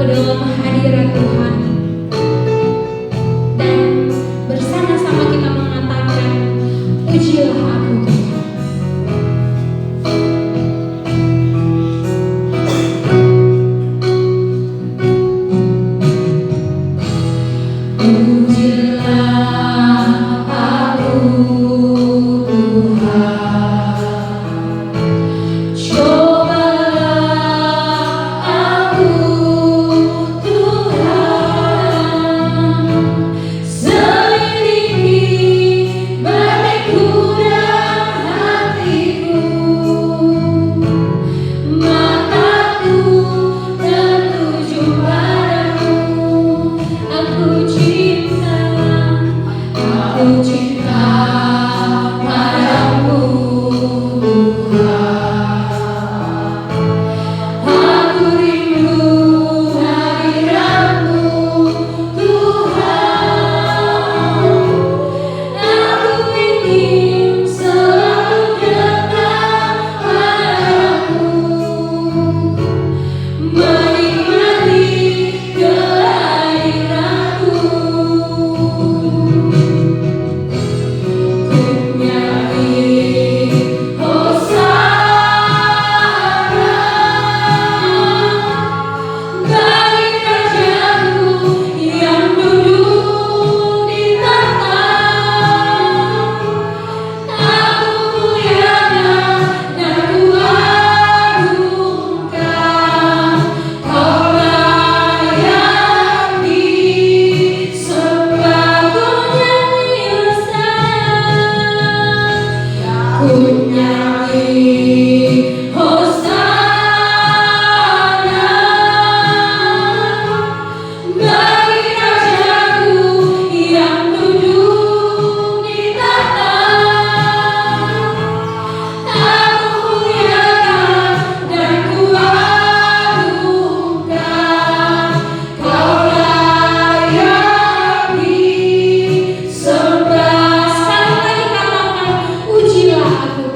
ke dalam hadirat Tuhan dan bersama-sama kita mengatakan, pujilah aku Tuhan.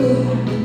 Tuhan.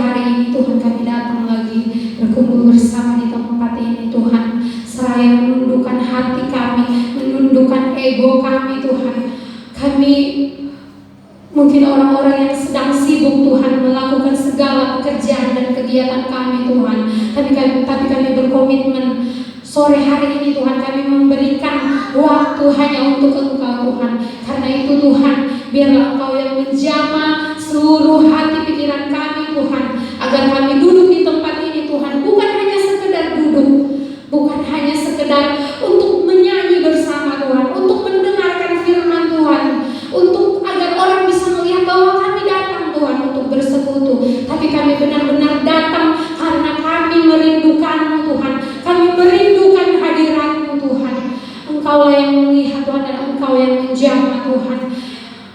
hari ini Tuhan kami datang lagi berkumpul bersama di tempat ini Tuhan, seraya menundukkan hati kami, menundukkan ego kami Tuhan. Kami mungkin orang-orang yang sedang sibuk Tuhan melakukan segala pekerjaan dan kegiatan kami Tuhan, tapi kami berkomitmen sore hari ini Tuhan kami memberikan waktu hanya untuk Engkau Tuhan. Karena itu Tuhan, biarlah Engkau yang menjamah seluruh hati pikiran kami Tuhan, agar kami duduk di tempat ini Tuhan, bukan hanya sekedar duduk, bukan hanya sekedar untuk menyanyi bersama Tuhan, untuk mendengarkan firman Tuhan, untuk agar orang bisa melihat bahwa kami datang Tuhan untuk bersekutu, tapi kami benar-benar datang karena kami merindukan-Mu Tuhan, kami merindukan hadirat-Mu Tuhan. Engkau yang melihat Tuhan, dan Engkau yang menjamah Tuhan.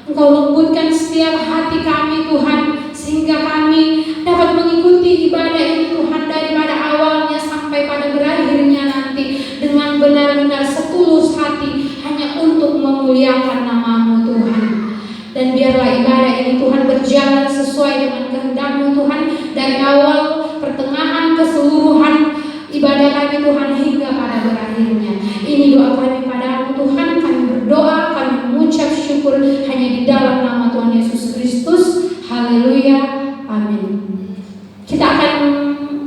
Engkau lembutkan setiap hati kami Tuhan, sehingga kami dapat mengikuti ibadah ini Tuhan, daripada awalnya sampai pada berakhirnya nanti dengan benar-benar setulus hati hanya untuk memuliakan nama-Mu Tuhan. Dan biarlah ibadah ini Tuhan berjalan sesuai dengan kehendak-Mu Tuhan, dari awal, pertengahan, keseluruhan ibadah kami Tuhan hingga pada berakhirnya. Ini doa kami padamu Tuhan. Kami berdoa, kami mengucap syukur hanya di dalam nama Tuhan Yesus Kristus. Haleluya, amin. Kita akan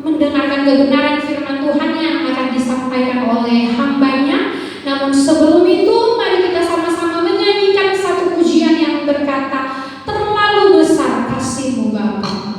mendengarkan kebenaran firman Tuhan yang akan disampaikan oleh hambanya. Namun sebelum itu, mari kita sama-sama menyanyikan satu pujian yang berkata, terlalu besar kasih-Mu Bapa.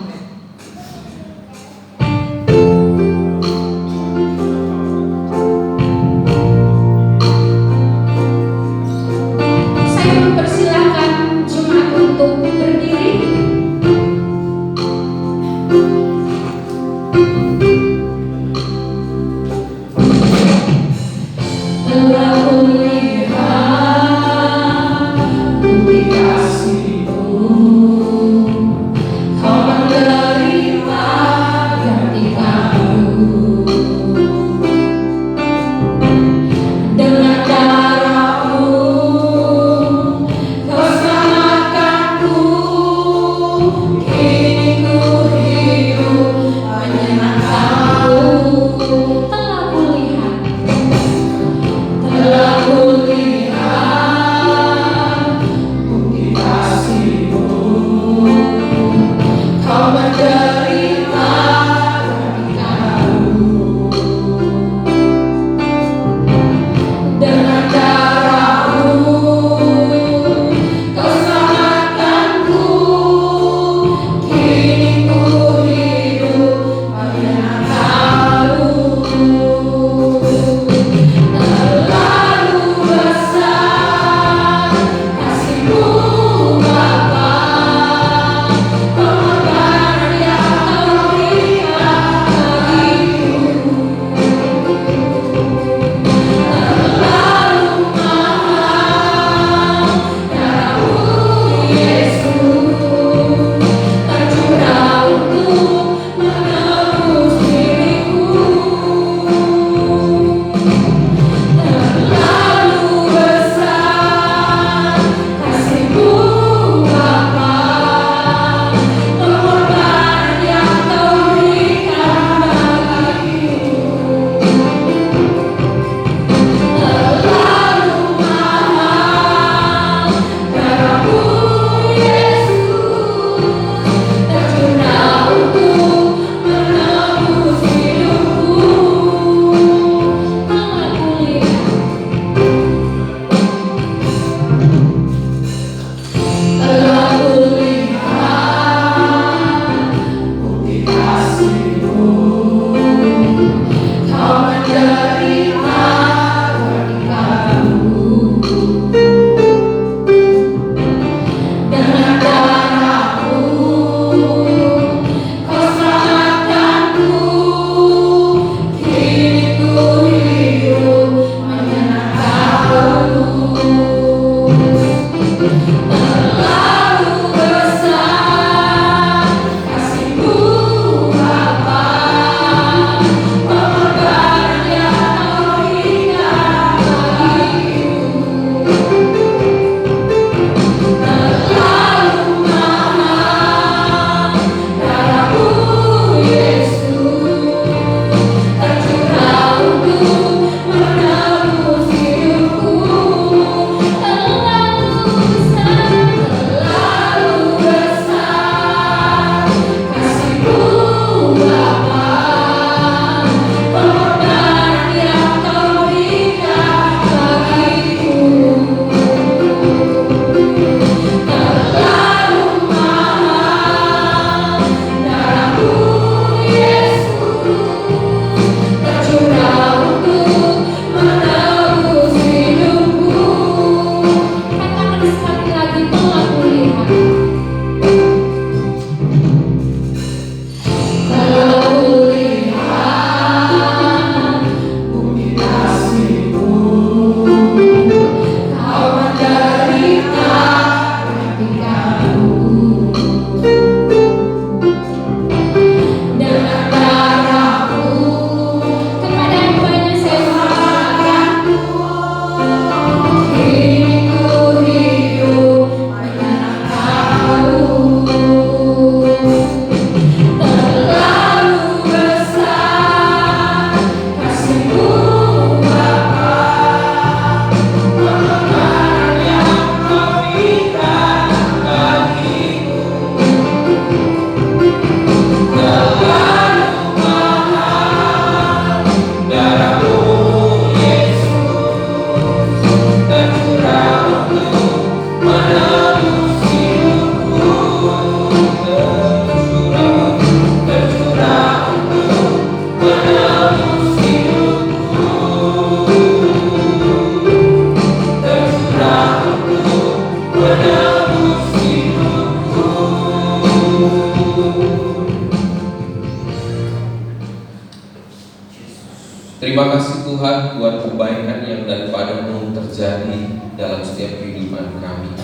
Terima kasih Tuhan buat kebaikan yang daripada-Mu terjadi dalam setiap kehidupan kami.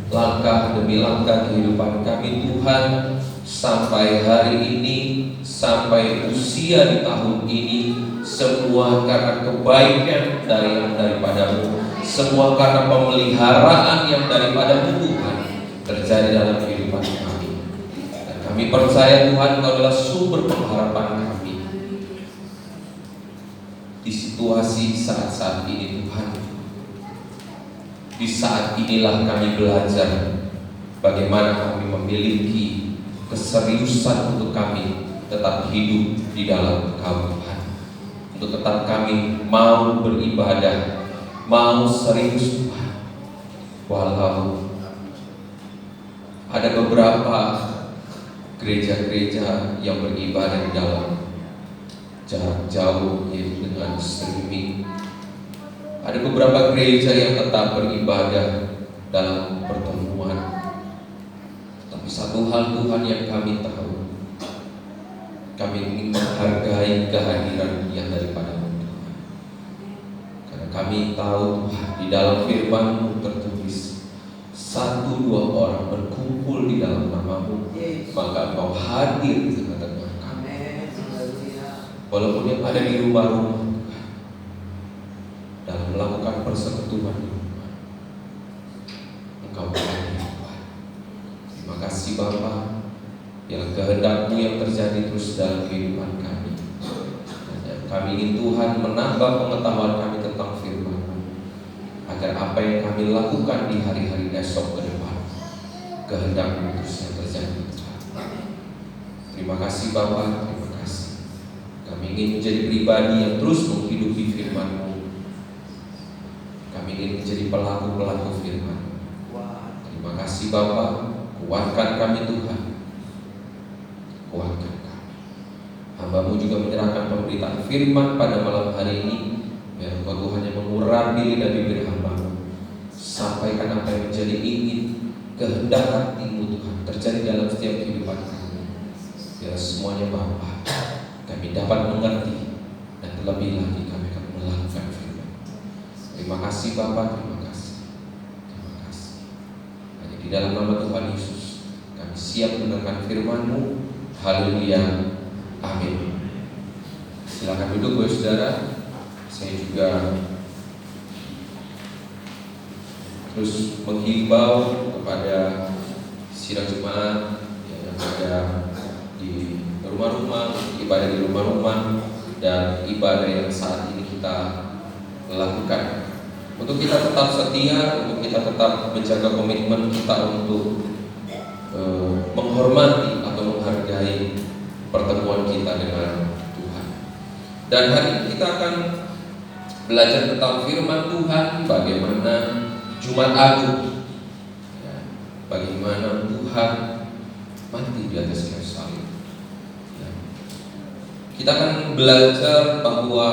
Langkah demi langkah kehidupan kami Tuhan, sampai hari ini, sampai usia di tahun ini, semua karena kebaikan daripada-Mu, semua karena pemeliharaan yang daripada-Mu Tuhan terjadi dalam kehidupan kami. Dan kami percaya Tuhan Kau adalah sumber pengharapan kami di situasi saat-saat ini Tuhan. Di saat inilah kami belajar bagaimana kami memiliki keseriusan untuk kami tetap hidup di dalam Kau Tuhan. Untuk tetap kami mau beribadah, mau serius Tuhan. Walau ada beberapa gereja-gereja yang beribadah di dalam jarak jauh, yaitu dengan streaming. Ada beberapa gereja yang tetap beribadah dalam pertemuan. Tapi satu hal Tuhan yang kami tahu, kami ingin menghargai kehadiran yang daripada-Mu Tuhan. Karena kami tahu Tuhan, di dalam firman-Mu tertulis, 1-2 orang berkumpul di dalam nama-Mu, maka Engkau hadir di tengah-tengah kami. Walaupun yang ada di rumah-rumah dalam melakukan persekutuan di rumah, Engkau hadir Tuhan. Terima kasih Bapa, yang kehendak-Mu yang terjadi terus dalam kehidupan kami. Dan kami ingin Tuhan menambah pengetahuan kami tentang firman-Mu, agar apa yang kami lakukan di hari-hari esok ke depan, kehendak-Mu terus yang terjadi Tuhan. Terima kasih Bapa, terima kasih. Kami ingin menjadi pribadi yang terus menghidupi firman-Mu. Kami ingin menjadi pelaku-pelaku firman. Terima kasih Bapa, kuatkan kami Tuhan, kuatkan kami. Hamba-Mu juga menyerahkan pemberitaan firman pada malam hari ini, biar Engkau Tuhan yang mengurapi lidah bibir hamba-Mu, sampaikan apa yang menjadi ingin, kehendak hati-Mu Tuhan terjadi dalam setiap kehidupan kami. Biar semuanya Bapa, kami dapat mengerti, dan terlebih lagi kami akan melakukan firman. Terima kasih Bapa, terima kasih, terima kasih. Hanya di dalam nama Tuhan Yesus kami siap mendengarkan firman-Mu. Haleluya, amin. Silakan duduk Bapak Saudara. Saya juga terus menghimbau kepada sidang jemaat yang ada di rumah-rumah, ibadah di rumah-rumah, dan ibadah yang saat ini kita lakukan, untuk kita tetap setia, untuk kita tetap menjaga komitmen kita untuk menghormati atau menghargai pertemuan kita dengan Tuhan. Dan hari ini kita akan belajar tentang firman Tuhan, bagaimana Jumat Agung, ya, bagaimana Tuhan mati di atas kayu salib. Ya. Kita akan belajar bahwa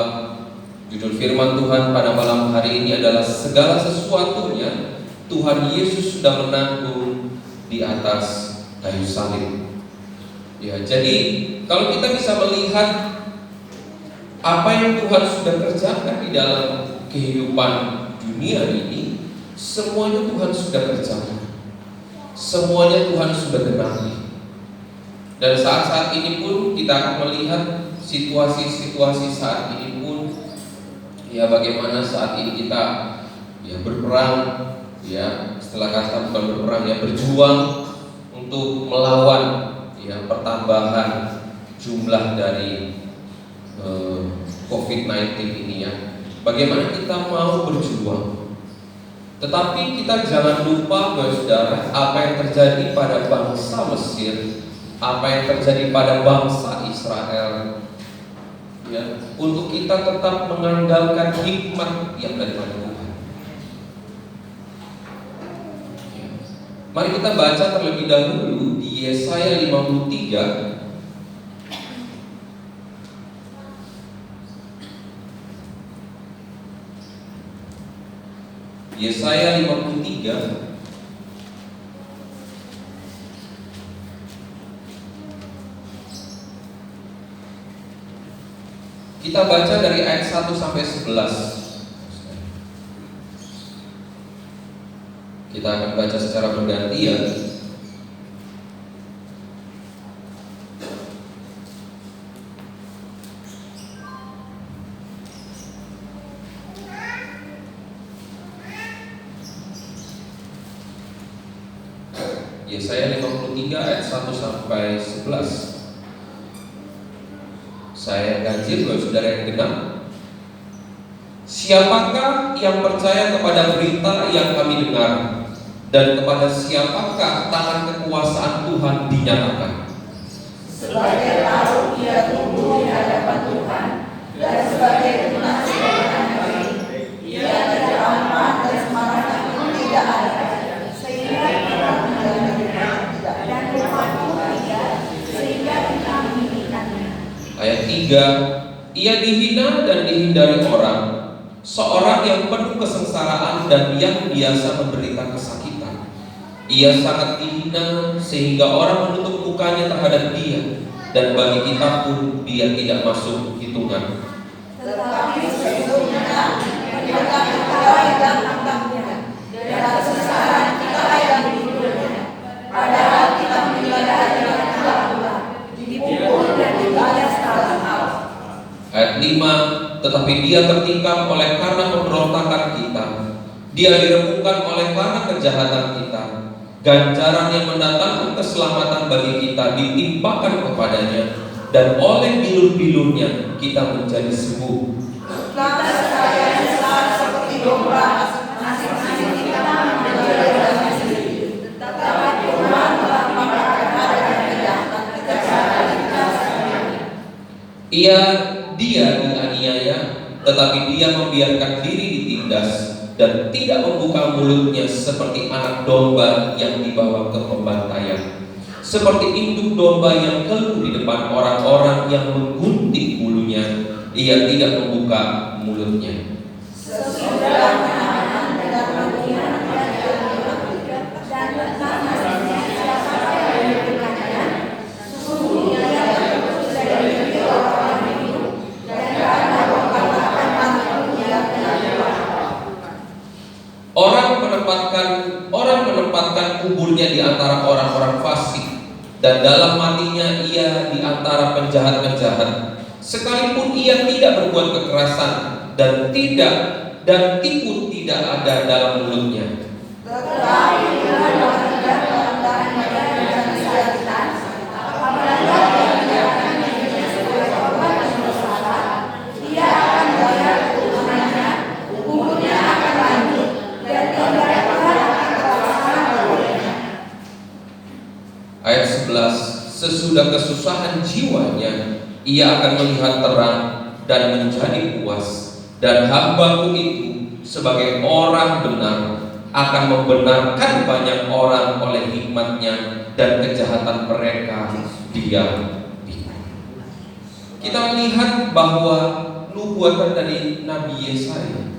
judul firman Tuhan pada malam hari ini adalah segala sesuatunya Tuhan Yesus sudah menanggung di atas kayu salib. Ya, jadi kalau kita bisa melihat apa yang Tuhan sudah kerjakan di dalam kehidupan dunia ini, semuanya Tuhan sudah kerjakan, semuanya Tuhan sudah genapi. Dan saat-saat ini pun kita akan melihat situasi-situasi saat ini pun, ya, bagaimana saat ini kita ya berperang, ya, setelah kata bukan berperang, ya, berjuang untuk melawan ya pertambahan jumlah dari COVID-19 ini, ya. Bagaimana kita mau berjuang, tetapi kita jangan lupa Bapak Saudara, apa yang terjadi pada bangsa Mesir, apa yang terjadi pada bangsa Israel, ya, untuk kita tetap mengandalkan hikmat yang daripada Tuhan. Ya. Mari kita baca terlebih dahulu di Yesaya 53. Yesaya 53 ayat Kita baca dari ayat 1 sampai 11. Kita akan baca secara bergantian. Yesaya 53 ayat 1 sampai 11. Saya ganjil bagi saudara yang genap. Siapakah yang percaya kepada berita yang kami dengar, dan kepada siapakah tangan kekuasaan Tuhan dinyatakan? Sebagai taruh ia tumbuh di hadapan Tuhan, dan sebagai tunas sebagai negeri, ia tidak aman dan semangatnya pun tidak ada, sehingga kita menjalannya dan mematuhi dia, sehingga kita menginginkannya. Ayat 3, ia dihina dan dihindari orang, seorang yang penuh kesengsaraan dan yang biasa menderita kesakitan. Ia sangat dihina sehingga orang menutup mukanya terhadap dia, dan bagi kita pun dia tidak masuk hitungan. Tetapi sesungguhnya menjaga kita yang menangkapnya, dan kesengsaraan kita yang dihidupnya. Padahal kita menyadari dengan pula, dipukul dan dibalas dalam hal. Ayat 5, tetapi dia tertikam oleh karena pemberontakan kita, dia diremukkan oleh karena kejahatan kita. Ganjaran yang mendatangkan keselamatan bagi kita ditimpakan kepadanya, dan oleh bilur-bilurnya kita menjadi sembuh. Lantas saya seperti domba, masing-masing kita menjadi jalan sendiri. Tetapi Tuhan telah mengangkat dan kejahatan kita sendiri. Dia dianiaya, tetapi dia membiarkan diri ditindas, dan tidak membuka mulutnya seperti anak domba yang dibawa ke pembantaian, seperti induk domba yang keluh di depan orang-orang yang menggunting bulunya, ia tidak membuka mulutnya. Sesudah menahan dan menghina dan tentang nasibnya siapa yang memberikannya, sesungguhnya ia terus dari negeri orang hidup, dan karena pengalaman makhluk yang Orang menempatkan kuburnya di antara orang-orang fasik, dan dalam matinya ia di antara penjahat-penjahat. Sekalipun ia tidak berbuat kekerasan, dan tipu tidak ada dalam mulutnya. tetapi Tuhan menghadap kerendahan badan dan kesakitan, apabila dia menyerahkan dirinya sebagai korban yang bersalah, dia akan bayar keuntungannya, hukumnya akan lanjut, dan tinggal Tuhan akan terlaksana olehnya. Ayat 11, sesudah kesusahan jiwanya, ia akan melihat terang dan menjadi puas, dan hamba-Ku itu sebagai orang benar akan membenarkan banyak orang oleh hikmatnya, dan kejahatan mereka dia pikul. Kita melihat bahwa nubuatan dari Nabi Yesaya,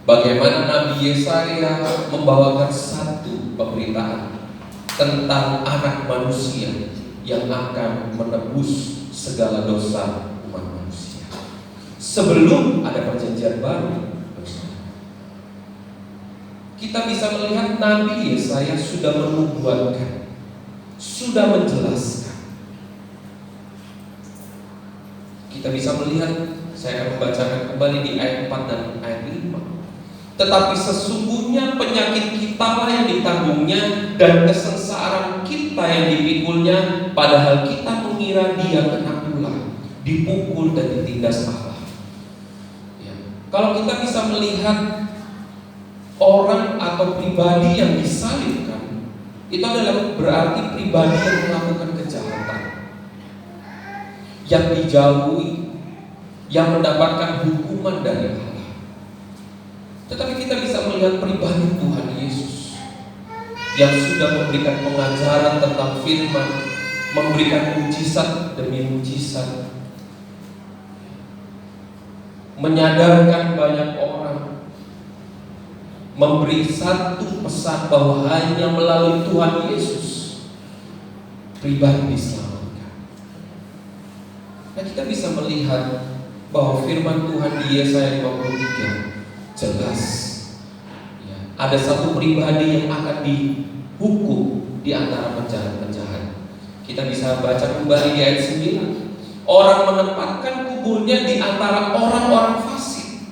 bagaimana Nabi Yesaya membawakan satu pemberitaan tentang anak manusia yang akan menebus segala dosa umat manusia. Sebelum ada perjanjian baru, kita bisa melihat Nabi Yesaya sudah menubuatkan, sudah menjelaskan. Kita bisa melihat, saya akan membacakan kembali di ayat 4 dan ayat 5. Tetapi sesungguhnya penyakit kita lah yang ditanggungnya, dan kesengsaraan kita yang dipikulnya, padahal kita mengira dia kena ulah, dipukul dan ditindas Allah. Ya. Kalau kita bisa melihat orang atau pribadi yang disalibkan, itu adalah berarti pribadi yang melakukan kejahatan, yang dijauhi, yang mendapatkan hukuman dari Allah. Tetapi kita bisa melihat pribadi Tuhan Yesus yang sudah memberikan pengajaran tentang firman, memberikan mujizat demi mujizat, menyadarkan banyak orang, memberi satu pesan bahwa hanya melalui Tuhan Yesus pribadi diselamatkan. Nah, kita bisa melihat bahwa firman Tuhan di Yesaya 53 jelas. Ya, ada satu pribadi yang akan dihukum di antara penjahat-penjahat. Kita bisa baca kembali di ayat 9. Orang menempatkan kuburnya di antara orang-orang fasik.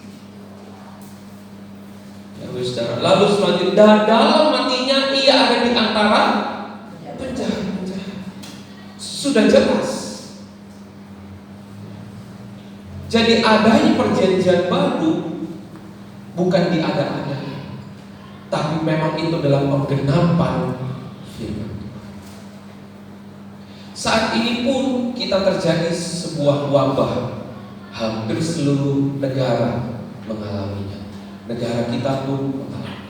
Ya, saudara. Lalu selanjutnya, dan dalam matinya ia ada di antara penjahat-penjahat. Sudah jelas. Jadi adanya perjanjian baru bukan diada-ada, tapi memang itu dalam penggenapan firman. Saat ini pun kita terjadi sebuah wabah, hampir seluruh negara mengalaminya. Negara kita pun mengalaminya.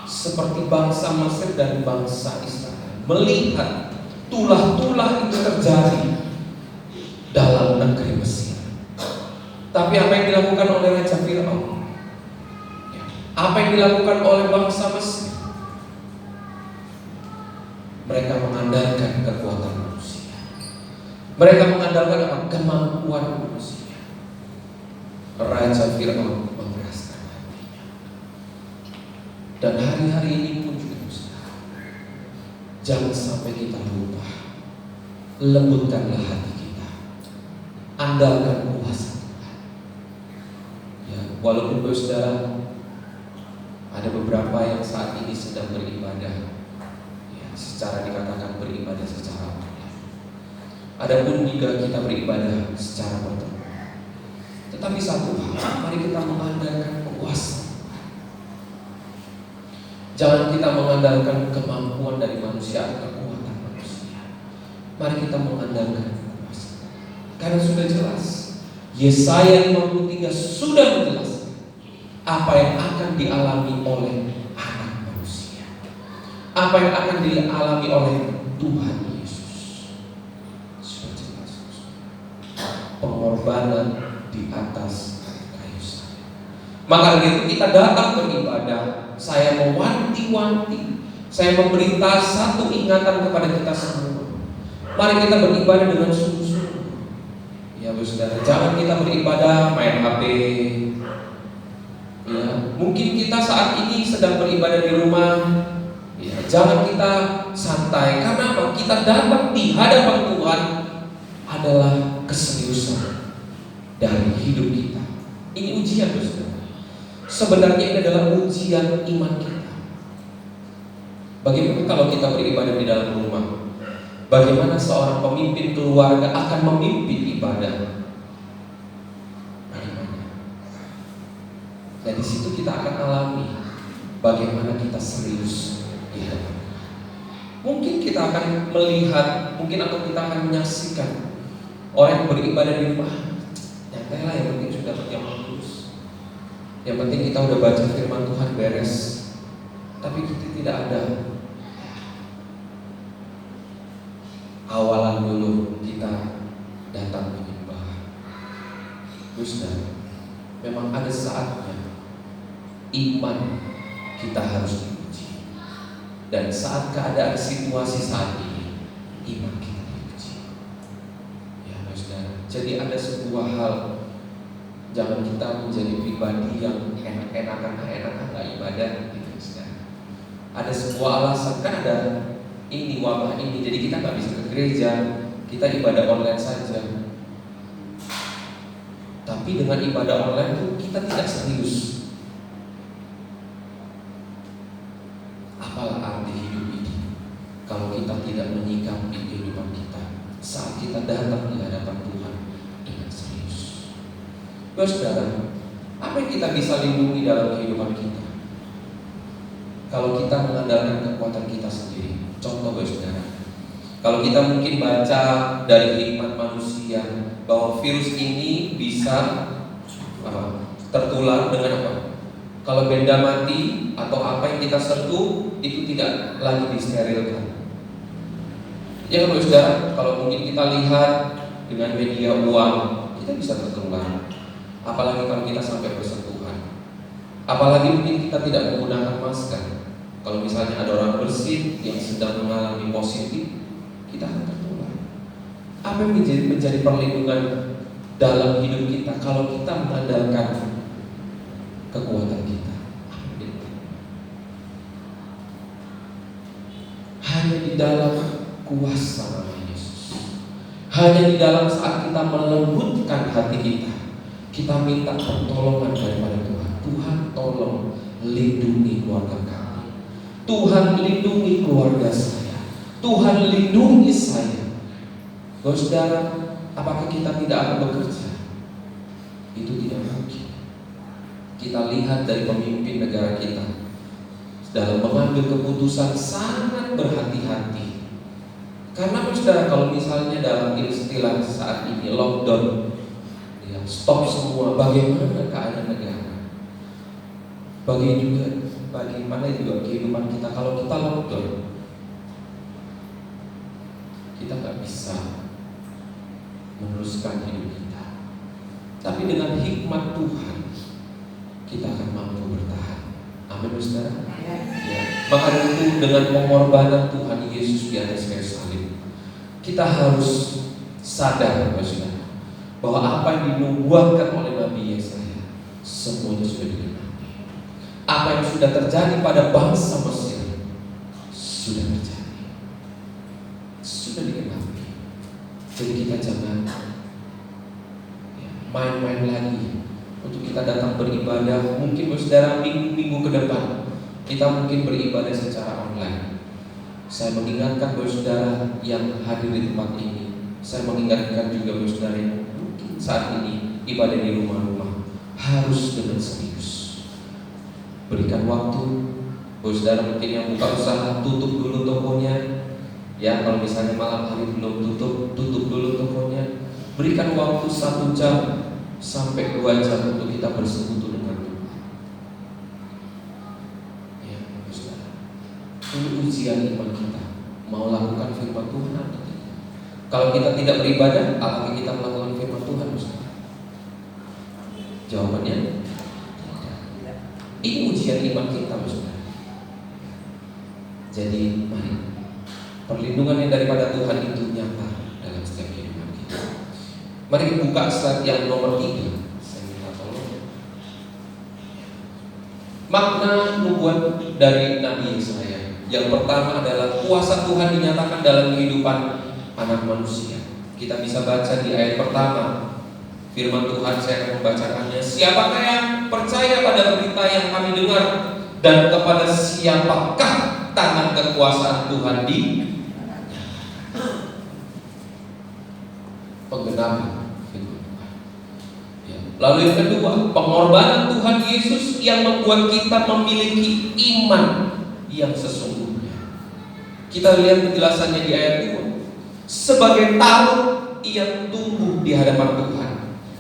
Seperti bangsa Mesir dan bangsa Israel melihat tulah-tulah itu terjadi dalam negeri Mesir. Tapi apa yang dilakukan oleh Raja Firaun? Apa yang dilakukan oleh bangsa Mesir? Mereka mengandalkan kekuatan manusia. Mereka mengandalkan apa? Kemampuan manusia. Raja Firaun mengeraskan hatinya. Dan hari-hari ini pun juga jangan sampai kita lupa. Lembutkanlah hati kita. Andalkan kuasa Tuhan. Ya, walaupun saudara ada beberapa yang saat ini sedang beribadah, ya, secara dikatakan beribadah secara online. Adapun juga kita beribadah secara bertemu. Tetapi satu hal, mari kita mengandalkan kuasa. Jangan kita mengandalkan kemampuan dari manusia atau kekuatan manusia. Mari kita mengandalkan kuasa. Karena sudah jelas, Yesaya 53 sudah menjelaskan apa yang akan dialami oleh anak manusia, apa yang akan dialami oleh Tuhan Yesus. Sudah jelas, pengorbanan di atas kayu salib. Maka begitu kita datang beribadah, saya mewanti-wanti, saya memberikan satu ingatan kepada kita semua. Mari kita beribadah dengan sungguh-sungguh. Ya saudara, jangan kita beribadah main HP. Ya, mungkin kita saat ini sedang beribadah di rumah. Ya, jangan kita santai. Karena apa? Kita datang di hadapan Tuhan adalah keseriusan dari hidup kita. Ini ujian, saudara. Sebenarnya ini adalah ujian iman kita. Bagaimana kalau kita beribadah di dalam rumah? Bagaimana seorang pemimpin keluarga akan memimpin ibadah? Bagaimana? Dan di situ kita akan alami bagaimana kita serius di hadapan. Mungkin kita akan melihat, mungkin atau kita akan menyaksikan orang yang beribadah di rumah. Nyantai lah, yang penting sudah jam lulus. Yang penting kita udah baca firman Tuhan beres. Tapi kita tidak ada awalan dulu kita datang menyembah. Saudara, memang ada saatnya iman kita harus diuji. Dan saat keadaan situasi saat ini, iman kita diuji. Ya, saudara. Jadi ada sebuah hal, jangan kita menjadi pribadi yang enak-enakan nggak ibadah, gitu, saudara. Ada sebuah alasan, kan ada ini wabah ini, jadi kita nggak bisa ke gereja, kita ibadah online saja. Tapi dengan ibadah online itu kita tidak serius. Apalah arti hidup ini kalau kita tidak menyikapi kehidupan kita saat kita datang di hadapan Tuhan dengan serius. Saudara, apa yang kita bisa lindungi dalam kehidupan kita? Kalau kita mengandalkan kekuatan kita sendiri. Contoh saudara, kalau kita mungkin baca dari hikmat manusia bahwa virus ini bisa tertular dengan apa? Kalau benda mati atau apa yang kita sentuh itu tidak lagi disterilkan. Ya kan saudara, kalau mungkin kita lihat dengan media uang, kita bisa tertular. Apalagi kalau kita sampai bersentuhan. Apalagi mungkin kita tidak menggunakan masker. Kalau misalnya ada orang bersin yang sedang mengalami positif, kita akan tertular. Apa yang menjadi perlindungan dalam hidup kita kalau kita mengandalkan kekuatan kita? Hanya di dalam kuasa nama Yesus. Hanya di dalam saat kita melembutkan hati kita, kita minta pertolongan daripada Tuhan. Tuhan, tolong lindungi keluarga kami. Tuhan, lindungi keluarga saya. Tuhan, lindungi saya. Saudara, apakah kita tidak akan bekerja? Itu tidak mungkin. Kita lihat dari pemimpin negara kita dalam mengambil keputusan sangat berhati-hati. Karena saudara, kalau misalnya dalam istilah saat ini lockdown, ya, stop semua, bagaimana keadaan negara? Bagaimana juga kehidupan kita kalau kita lockdown? Kita nggak bisa meneruskan hidup kita. Tapi dengan hikmat Tuhan, kita akan mampu bertahan. Amin, saudara. Ya. Maka itu dengan pengorbanan Tuhan Yesus di atas kayu salib, kita harus sadar, saudara, bahwa apa yang dinubuatkan oleh Nabi Yesaya semuanya sudah digenapi. Apa yang sudah terjadi pada bangsa Mesir sudah terjadi, sudah digenapi. Jadi kita jangan main-main lagi untuk kita datang beribadah. Mungkin saudara minggu ke depan kita mungkin beribadah secara online. Saya mengingatkan saudara yang hadir di tempat ini, saya mengingatkan juga saudara yang mungkin saat ini ibadah di rumah-rumah, harus dengan serius. Berikan waktu. Saudara mungkin yang buka usaha, tutup dulu tokonya. Ya, kalau misalnya malam hari belum tutup dulu tokonya. Berikan waktu 1 jam sampai 2 jam untuk kita bersekutu dengan Tuhan. Ya, saudara. Ini ujian iman kita, mau lakukan firman Tuhan atau tidak. Kalau kita tidak beribadah, apakah kita melakukan firman Tuhan, saudara? Jawabannya tidak. Ini ujian iman kita, saudara. Jadi mari, perlindungan yang daripada Tuhan itu nyata dalam setiap kehidupan kita. Mari buka slide yang nomor 3. Saya minta tolong. Makna nubuat dari Nabi Yesaya. Yang pertama adalah kuasa Tuhan dinyatakan dalam kehidupan anak manusia. Kita bisa baca di ayat pertama. Firman Tuhan, saya akan membacakannya. Siapakah yang percaya pada berita yang kami dengar, dan kepada siapakah tangan kekuasaan Tuhan di penggenapan firman Tuhan. Ya. Lalu yang kedua, pengorbanan Tuhan Yesus yang membuat kita memiliki iman yang sesungguhnya. Kita lihat penjelasannya di ayat 2. Sebagai talut ia tumbuh di hadapan Tuhan,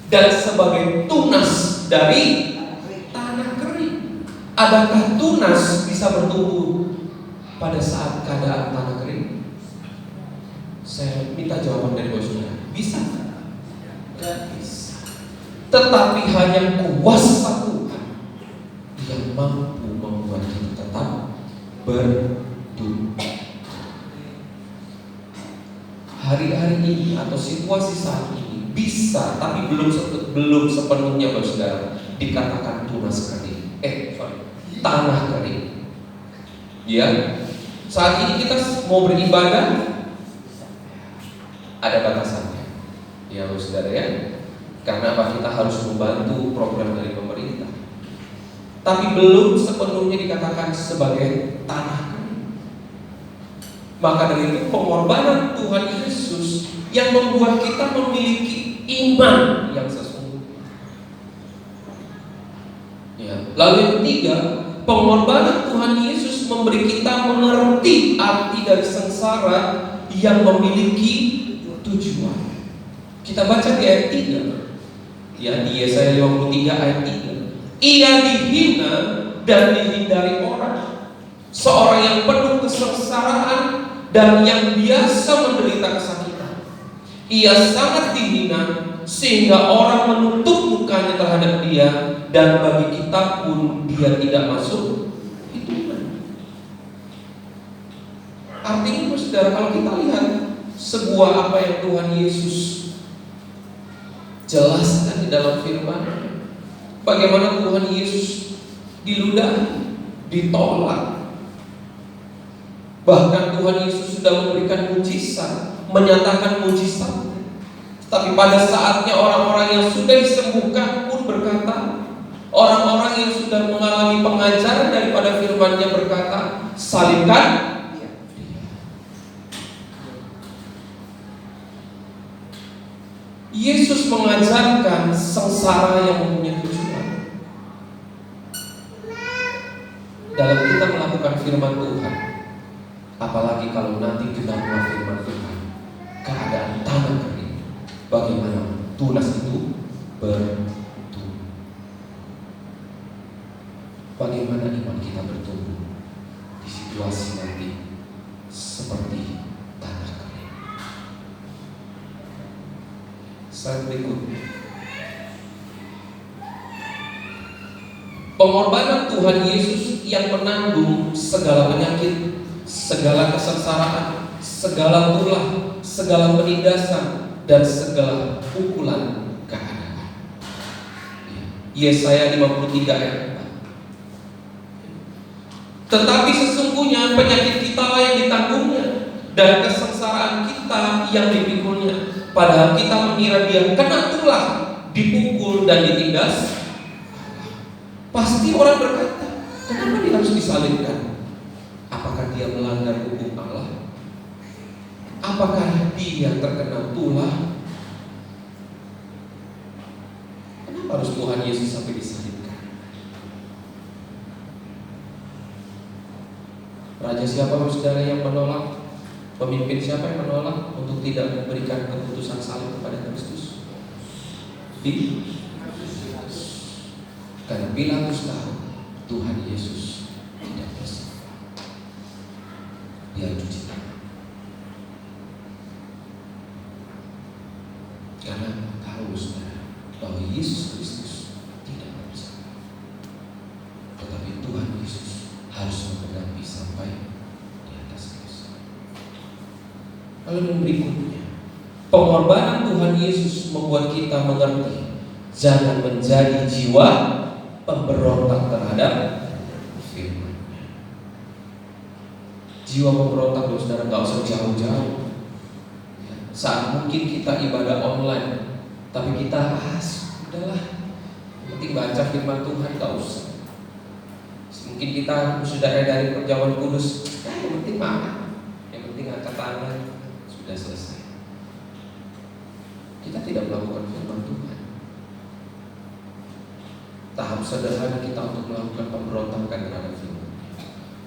dan sebagai tunas dari tanah kering. Adakah tunas bisa bertumbuh pada saat keadaan tanah kering? Saya minta jawaban dari saudara. Bisa? Tidak bisa. Tetapi hanya kuasa Tuhan yang mampu membuat kita tetap bertumbuh. Hari-hari ini atau situasi saat ini bisa, tapi belum sepenuhnya, saudara, dikatakan tunas kering. Tanah kering. Ya. Saat ini kita mau beribadah, ada batasannya, ya saudara ya. Karena apa? Kita harus membantu program dari pemerintah, tapi belum sepenuhnya dikatakan sebagai tanah kering. Maka dari itu pengorbanan Tuhan Yesus yang membuat kita memiliki iman yang sesungguhnya. Ya. Lalu yang ketiga, pengorbanan Tuhan Yesus memberi kita mengerti arti dari sengsara yang memiliki tujuan. Kita baca di ayat 3. Ya, di Yesaya 53 ayat 3. Ia dihina dan dihindari orang, seorang yang penuh kesengsaraan dan yang biasa menderita kesakitan. Ia sangat dihina sehingga orang menutup mukanya terhadap dia, dan bagi kita pun dia tidak masuk hitungan. Artinya saudara, kalau kita lihat sebuah apa yang Tuhan Yesus jelaskan di dalam firman. Bagaimana Tuhan Yesus diludahi, ditolak. Bahkan Tuhan Yesus sudah memberikan mujizat, menyatakan mujizat. Tapi pada saatnya orang-orang yang sudah disembuhkan pun berkata, orang-orang yang sudah mengalami pengajaran daripada firman-Nya berkata, salibkan dia. Yesus mengajarkan sengsara yang mempunyai tujuan. Dalam kita melakukan firman Tuhan, apalagi kalau nanti genaplah firman Tuhan, keadaan tanah kering, bagaimana tunas itu bertumbuh? Bagaimana iman kita bertumbuh di situasi nanti seperti tanah kering? Slide berikutnya. Pengorbanan Tuhan Yesus yang menanggung segala penyakit, segala kesengsaraan, segala tulah, segala penindasan, dan segala pukulan keadaan. Yesaya 53 ayat 4. Tetapi sesungguhnya penyakit kita yang ditanggungnya, dan kesengsaraan kita yang dipikulnya. Padahal kita mengira dia kena tulah, dipukul dan ditindas. Pasti orang berkata, kenapa dia harus disalibkan? Apakah dia melanggar hukum Allah? Apakah dia terkena tulah? Kenapa harus Tuhan Yesus sampai disalibkan? Raja siapa saudara yang menolak? Pemimpin siapa yang menolak untuk tidak memberikan keputusan salib kepada Kristus? Karena Pilatus tahu Tuhan Yesus tidak bersalah. Dia cuci tangan. Karena tahu saudara bahwa Yesus Kristus tidak bersalah. Tetapi Tuhan Yesus harus menghadapi sampai di atas dosa. Lalu yang berikutnya, pengorbanan Tuhan Yesus membuat kita mengerti jangan menjadi jiwa pemberontak terhadap firman-Nya. Jiwa pemberontak, saudara, nggak usah jauh-jauh. Saat mungkin kita ibadah online, tapi kita udahlah, yang penting baca firman Tuhan, nggak usah. Mungkin kita sudah dari perjamuan kudus, yang penting makan, yang penting angkat tangan, sudah selesai. Kita tidak melakukan firman Tuhan. Tahap sederhana kita untuk melakukan pemberontakan terhadap firman.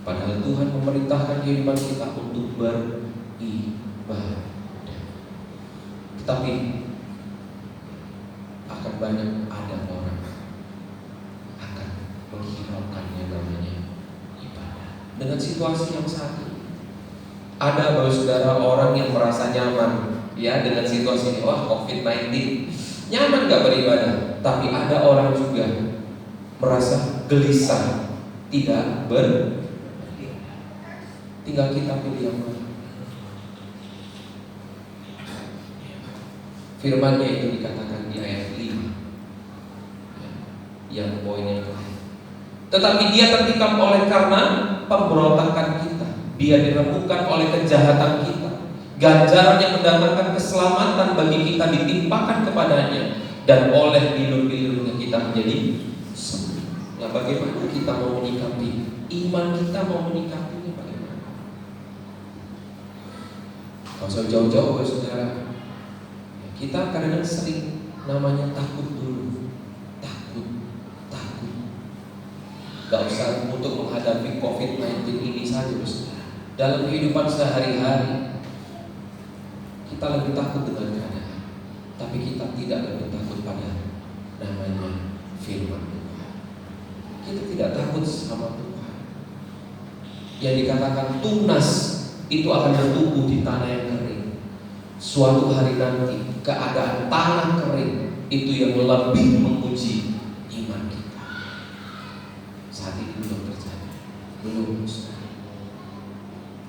Padahal Tuhan memerintahkan kehidupan kita untuk beribadah. Tetapi akan banyak ada orang akan menghiraukan yang namanya ibadah dengan situasi yang saat ini. Ada Bapak Saudara orang yang merasa nyaman ya dengan situasi ini, wah COVID-19 nyaman gak beribadah. Tapi ada orang juga merasa gelisah, tidak tinggal kita pilih yang mana. Firman-Nya itu dikatakan di ayat 5 yang poinnya itu. Tetapi dia tertikam oleh karena pemberontakan kita, dia diremukkan oleh kejahatan kita. Ganjaran yang mendatangkan keselamatan bagi kita ditimpakan kepadanya, dan oleh bilur-bilurnya kita menjadi sembuh. Nah, bagaimana kita mau menyikapi iman kita, mau menyikapinya bagaimana? Kalau usah jauh-jauh, saudara. Kita kadang-kadang sering namanya takut dulu, takut. Gak usah untuk menghadapi COVID-19 ini saja, saudara. Dalam kehidupan sehari-hari kita lebih takut dengan keadaan, tapi kita tidak lebih takut pada namanya firman Tuhan. Kita tidak takut sama Tuhan. Yang dikatakan tunas itu akan bertumbuh di tanah yang kering. Suatu hari nanti keadaan tanah kering itu yang lebih menguji iman kita. Saat ini belum terjadi, belum.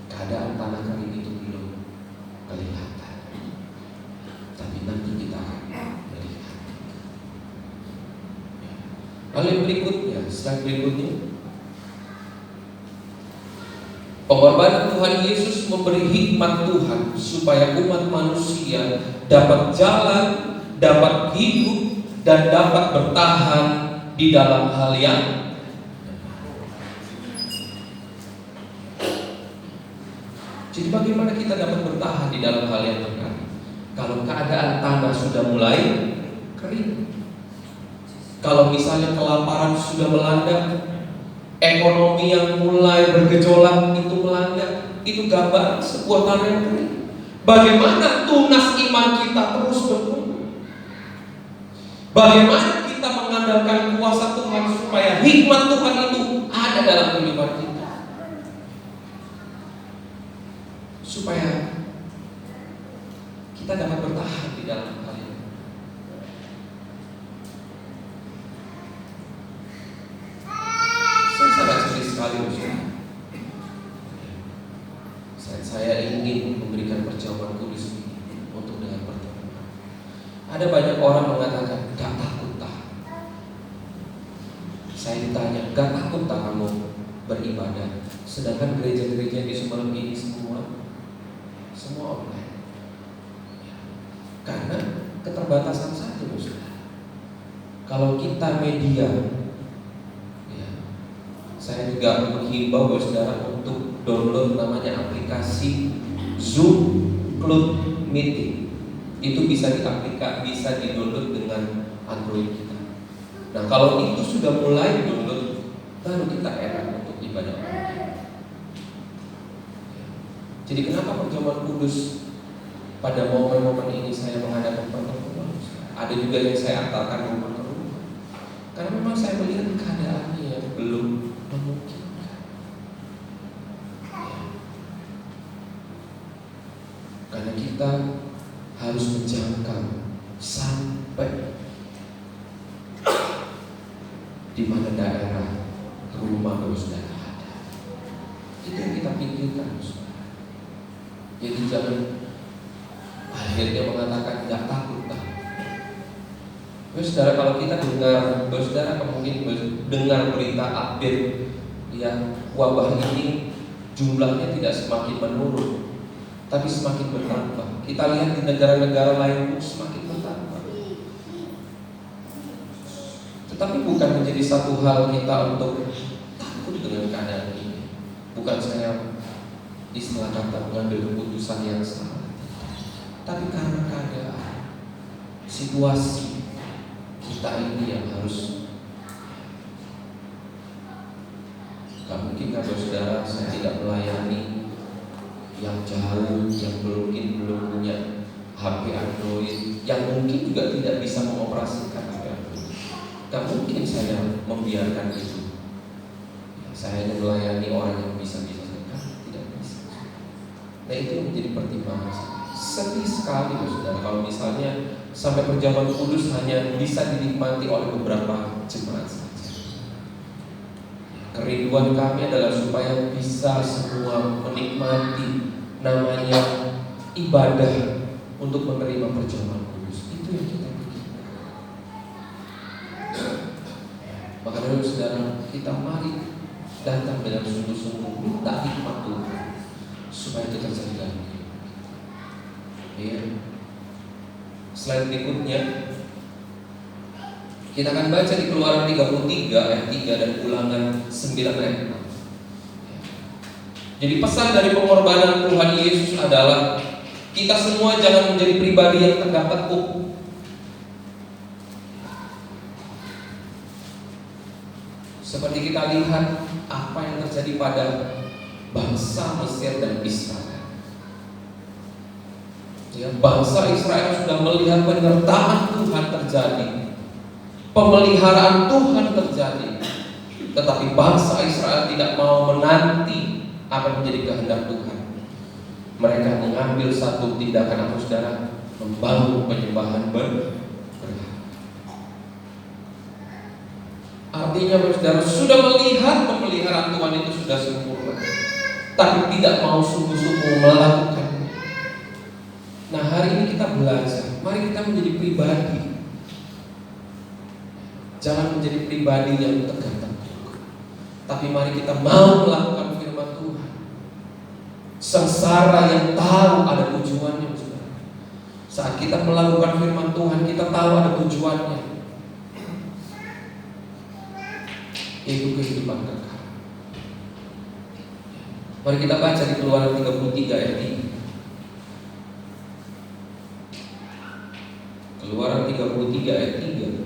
Keadaan tanah kering itu belum kelihatan. Hal yang berikutnya, slide berikutnya, pengorbanan Tuhan Yesus memberi hikmat Tuhan supaya umat manusia dapat jalan, dapat hidup, dan dapat bertahan di dalam hal yang jadi bagaimana kita dapat bertahan di dalam hal yang benar? Kalau keadaan tanah sudah mulai kering, kalau misalnya kelaparan sudah melanda, ekonomi yang mulai bergejolak itu melanda, itu gambar sebuah tanah yang kering. Bagaimana tunas iman kita terus bertumbuh? Bagaimana kita mengandalkan kuasa Tuhan supaya hikmat Tuhan itu ada dalam kehidupan kita, supaya kita dapat bertahan di dalam hal ini. Saya sangat sedih sekali, saya ingin memberikan perjamuan kudus ini untuk dengan pertemuan. Ada banyak orang mengatakan, gak takut tak? Saya ditanya, gak takut tak kamu beribadah? Sedangkan gereja-gereja di Sumeneb ini semua online. Karena keterbatasan saja, saudara. Kalau kita media, ya, saya juga menghimbau saudara untuk download namanya aplikasi Zoom Cloud Meeting. Itu bisa di-download dengan Android kita. Nah, kalau itu sudah mulai download, baru kita enak untuk ibadah online. Jadi kenapa perjamuan kudus pada momen-momen ini saya mengadakan pertemuan? Ada juga yang saya antarkan rumah ke rumah, karena memang saya melihat keadaannya yang belum memungkinkan. Karena kita harus menjangkau sampai di mana daerah rumah saudara ada. Itu yang kita pikirkan, saudara. Jadi jangan akhirnya mengatakan gak takut tak. Saudara, kalau kita saudara mungkin dengar berita update yang wabah ini jumlahnya tidak semakin menurun, tapi semakin bertambah. Kita lihat di negara-negara lain pun semakin bertambah. Tetapi bukan menjadi satu hal kita untuk takut dengan keadaan ini. Bukan saya istilah kata mengambil keputusan yang salah, tapi karena keadaan situasi kita ini yang harus. Gak mungkin kan saudara saya tidak melayani yang jauh, yang mungkin belum punya HP Android, yang mungkin juga tidak bisa mengoperasikan HP Android. Gak mungkin saya membiarkan itu. Saya hanya melayani orang yang bisa-bisa. Nah, itu yang menjadi pertimbangan. Sedih sekali saudara kalau misalnya sampai perjamuan kudus hanya bisa dinikmati oleh beberapa jemaat saja. Kerinduan kami adalah supaya bisa semua menikmati namanya ibadah untuk menerima perjamuan kudus. Itu yang kita pikirkan. Maka dari saudara, kita mari datang dengan sungguh-sungguh minta hikmat Tuhan supaya itu terjadi dalam hidup. Ya. Slide berikutnya kita akan baca di Keluaran 33 ayat 3 dan Ulangan 9 ayat 6. Jadi pesan dari pengorbanan Tuhan Yesus adalah kita semua jangan menjadi pribadi yang tegak tengkuk. Seperti kita lihat apa yang terjadi pada bangsa Mesir dan Israel. Ya, bangsa Israel sudah melihat penyertaan Tuhan terjadi, pemeliharaan Tuhan terjadi, tetapi bangsa Israel tidak mau menanti apa yang menjadi kehendak Tuhan. Mereka mengambil satu tindakan saudara, membangun penyembahan berhala. Artinya saudara sudah melihat pemeliharaan Tuhan itu sudah sempurna, tapi tidak mau sungguh-sungguh melakukannya. Nah, hari ini kita belajar, mari kita menjadi pribadi Jangan menjadi pribadi yang tegar tengkuk, tapi mari kita mau melakukan firman Tuhan. Sengsara yang tahu ada tujuannya, saudara. Saat kita melakukan firman Tuhan, kita tahu ada tujuannya, yaitu kehidupan kekal. Mari kita baca di Keluaran 33 ayat 3. Keluaran 33 ayat 3.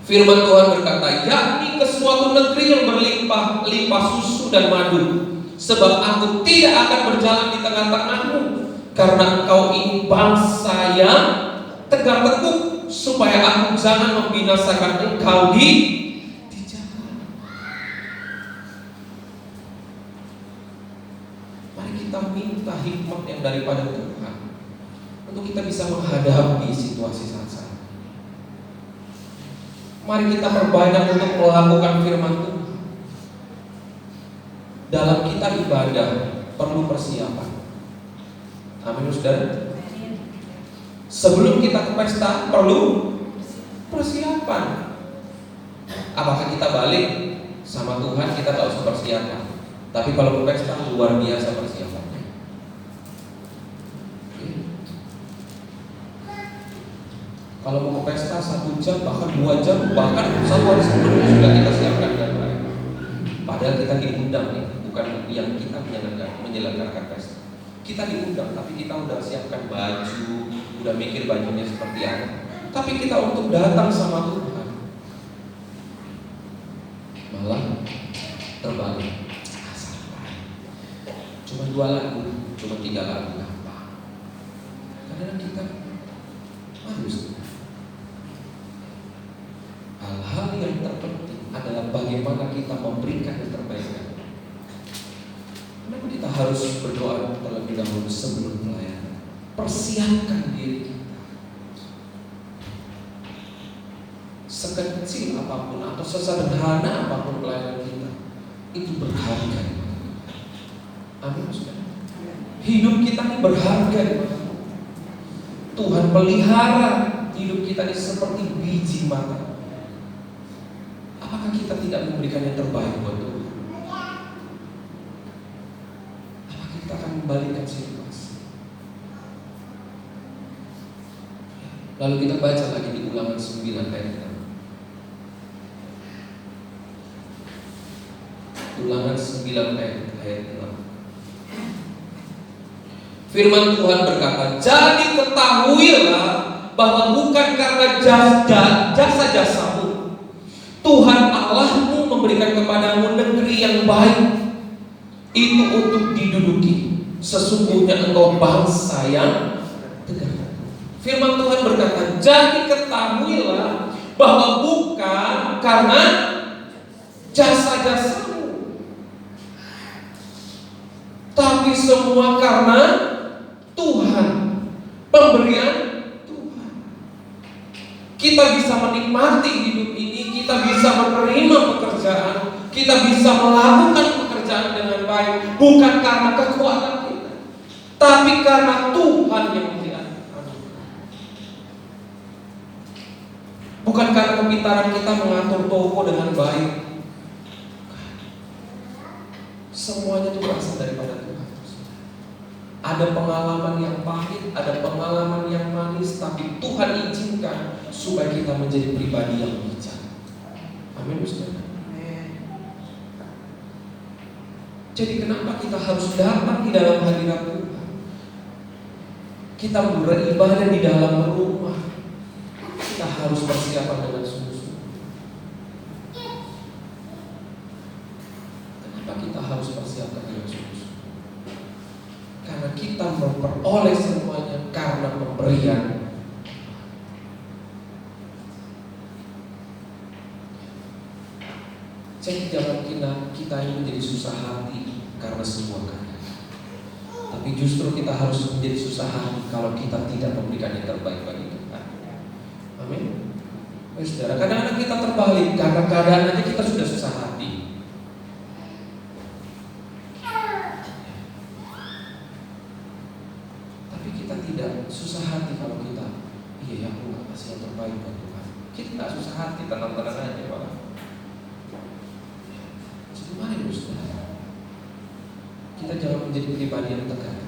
Firman Tuhan berkata, yakni ke suatu negeri yang berlimpah susu dan madu. Sebab aku tidak akan berjalan di tengah-tengahmu, karena engkau ini bangsa yang tegar tengkuk, supaya aku jangan membinasakan engkau di jalan. Mari kita minta hikmat yang daripada Tuhan untuk kita bisa menghadapi situasi saat ini. Mari kita perbanyak untuk melakukan firman Tuhan. Dalam kita ibadah perlu persiapan. Amin, saudara. Sebelum kita ke pesta perlu persiapan. Apakah kita balik sama Tuhan kita tak usah persiapan, tapi kalau ke pesta luar biasa persiapannya. Kalau mau ke pesta 1 jam, bahkan 2 jam, bahkan 1 hari sebelumnya sudah kita siapkan dengan baik. Padahal kita diundang nih, bukan yang kita menyelenggarakan pesta. Kita diundang, tapi kita udah siapkan baju, udah mikir bajunya seperti apa. Tapi kita untuk datang sama Tuhan, malah terbalik. Cuma 2 lagu, cuma 3 lagu, gampang. Karena kita harus. Hal-hal yang terpenting adalah bagaimana kita memberikan yang terbaik. Kenapa kita harus berdoa terlebih dahulu sebelum pelayanan? Persiapkan diri kita. Sekecil apapun atau sesederhana apapun pelayanan kita, itu berharga. Amin, saudara. Hidup kita ini berharga. Tuhan pelihara hidup kita ini seperti biji mata. Apakah kita tidak memberikan yang terbaik buat Tuhan? Apakah kita akan membalikkan situasi? Lalu kita baca lagi di Ulangan 9 ayat 6. Ulangan 9 ayat 6. Firman Tuhan berkata, jadi ketahuilah bahwa bukan karena jasa-jasamu Tuhan Allahmu memberikan kepadamu negeri yang baik itu untuk diduduki. Sesungguhnya engkau bangsa yang tegar. Firman Tuhan berkata, jadi ketahuilah bahwa bukan karena jasa-jasamu, tapi semua karena Tuhan, pemberian Tuhan. Kita bisa menikmati hidup ini, kita bisa menerima pekerjaan, kita bisa melakukan pekerjaan dengan baik, bukan karena kekuatan kita, tapi karena Tuhan yang memberikan. Bukan karena kepintaran kita mengatur toko dengan baik. Semuanya itu berasal daripada Tuhan. Ada pengalaman yang pahit, ada pengalaman yang manis, tapi Tuhan izinkan supaya kita menjadi pribadi yang bijak. Amin, saudara. Jadi kenapa kita harus datang di dalam hadirat Tuhan? Kita beribadah di dalam rumah. Kita harus persiapan dengan sungguh-sungguh. Kenapa kita harus persiapan dengan sungguh-sungguh? Karena kita memperoleh semuanya karena pemberian. Jadi jangan kita ini menjadi susah hati karena semua kaya. Tapi justru kita harus menjadi susah hati kalau kita tidak memberikan yang terbaik bagi Tuhan. Amin. Saudara, kadang-kadang kita terbalik karena keadaan aja kita sudah susah hati. Tapi kita tidak susah hati kalau kita, iya ya, aku gak kasih yang terbaik buat Tuhan. Kita nggak susah hati, tenang-tenang aja Pak. Jadi mari saudara, kita jangan menjadi pribadi yang tegar.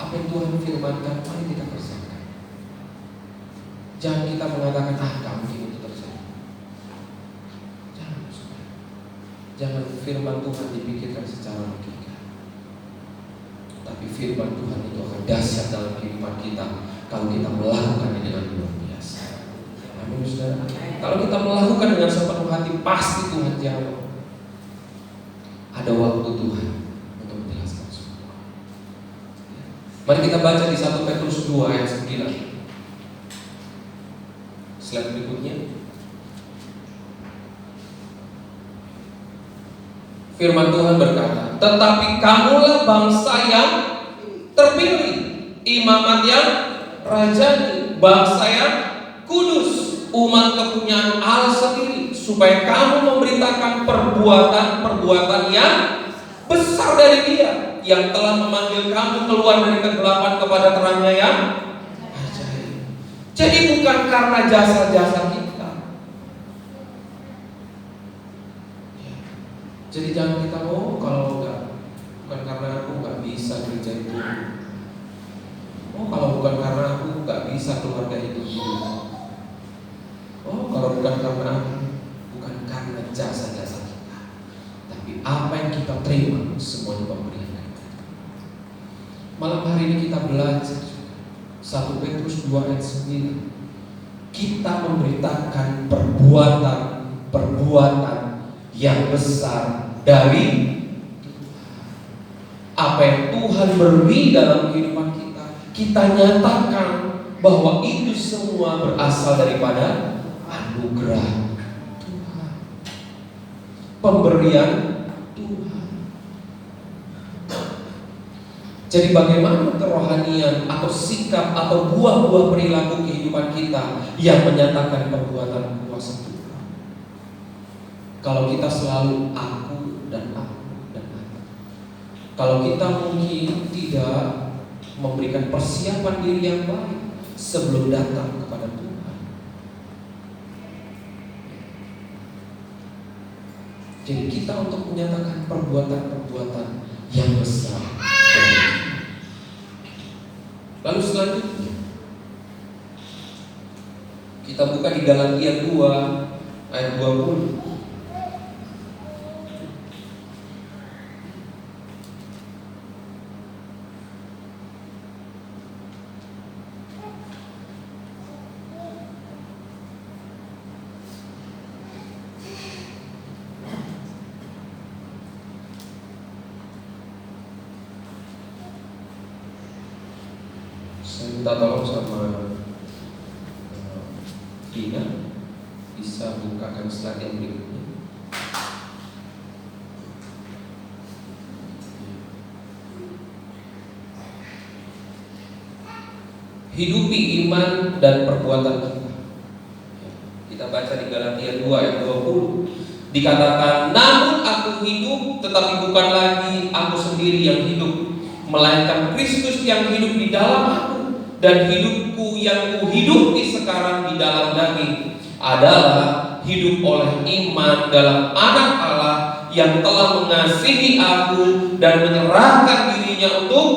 Apa yang Tuhan firmankan, mari kita kerjakan. Jangan kita mengatakan, gak mungkin itu terjadi. Jangan saudara. Jangan firman Tuhan dipikirkan secara logika. Tapi firman Tuhan itu akan dahsyat dalam kehidupan kita kalau kita melakukannya dengan luar biasa. Amin saudara. Kalau kita melakukan dengan sepenuh hati, pasti Tuhan jawab. Ada waktu Tuhan untuk menjelaskan semua. Mari kita baca di 1 Petrus 2 ayat 9. Slide berikutnya. Firman Tuhan berkata, tetapi kamulah bangsa yang terpilih, imamat yang rajani, bangsa yang kudus, umat kepunyaan Allah sendiri, supaya kamu memberitakan perbuatan-perbuatan yang besar dari Dia yang telah memanggil kamu keluar dari kegelapan kepada terangnya yang ajaib. Jadi bukan karena jasa-jasa kita. Jadi jangan kita kalau bukan karena aku nggak bisa kerja itu. Kalau bukan karena aku nggak bisa keluarga itu. Kalau bukan karena aku, bukan karena jasa-jasa kita, tapi apa yang kita terima semuanya pemberian dari Tuhan. Malam hari ini kita belajar 1 Petrus 2 ayat 9. Kita memberitakan perbuatan yang besar dari apa yang Tuhan beri dalam kehidupan kita. Kita nyatakan bahwa itu semua berasal daripada anugerah Tuhan, pemberian Tuhan. Jadi bagaimana kerohanian atau sikap atau buah-buah perilaku kehidupan kita yang menyatakan perbuatan kuasa Tuhan? Kalau kita selalu aku dan aku dan aku, kalau kita mungkin tidak memberikan persiapan diri yang baik sebelum datang kepada Tuhan, jadi kita untuk menyatakan perbuatan-perbuatan yang besar. Lalu selanjutnya kita buka di Galatia 2 ayat 20. Saya minta tolong sama Dina, bisa bukakan slide yang berikutnya. Hidupi iman dan perbuatan kita. Kita baca di Galatia 2 ayat 20. Dikatakan, namun aku hidup, tetapi bukan lagi aku sendiri yang hidup, melainkan Kristus yang hidup di dalam aku. Dan hidupku yang kuhidupi sekarang di dalam daging adalah hidup oleh iman dalam Anak Allah yang telah mengasihi aku dan menyerahkan dirinya untuk.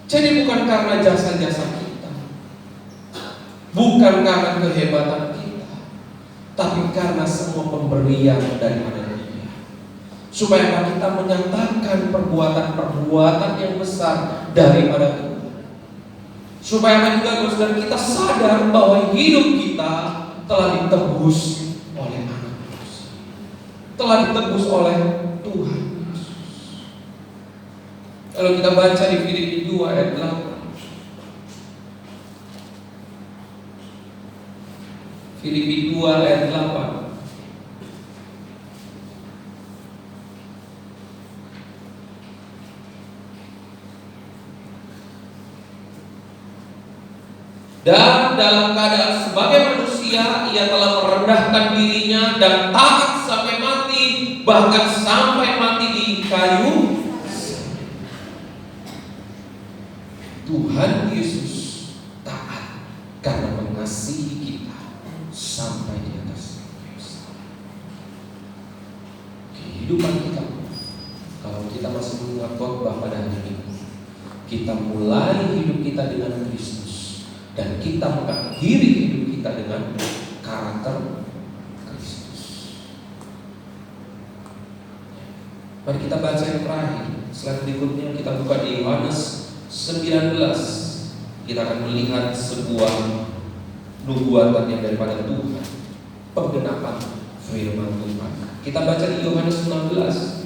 Jadi bukan karena jasa-jasa kita, bukan karena kehebatan kita, tapi karena semua pemberian daripada Dia, supaya kita menyatakan perbuatan-perbuatan yang besar daripada Tuhan. Supaya juga saudara kita sadar bahwa hidup kita telah ditebus oleh Anak Yesus, telah ditebus oleh Tuhan Yesus. Kalau kita baca di Filipi 2 ayat 8. Filipi 2 ayat 8. Dan dalam keadaan sebagai manusia, Ia telah merendahkan dirinya dan taat sampai mati, bahkan sampai mati di kayu. Tuhan Yesus taat karena mengasihi kita mulai hidup kita dengan Kristus dan kita mengakhiri hidup kita dengan karakter Kristus. Mari kita baca yang terakhir. Slide berikutnya kita buka di Yohanes 19. Kita akan melihat sebuah nubuatan yang daripada Tuhan, penggenapan firman Tuhan. Kita baca di Yohanes 19.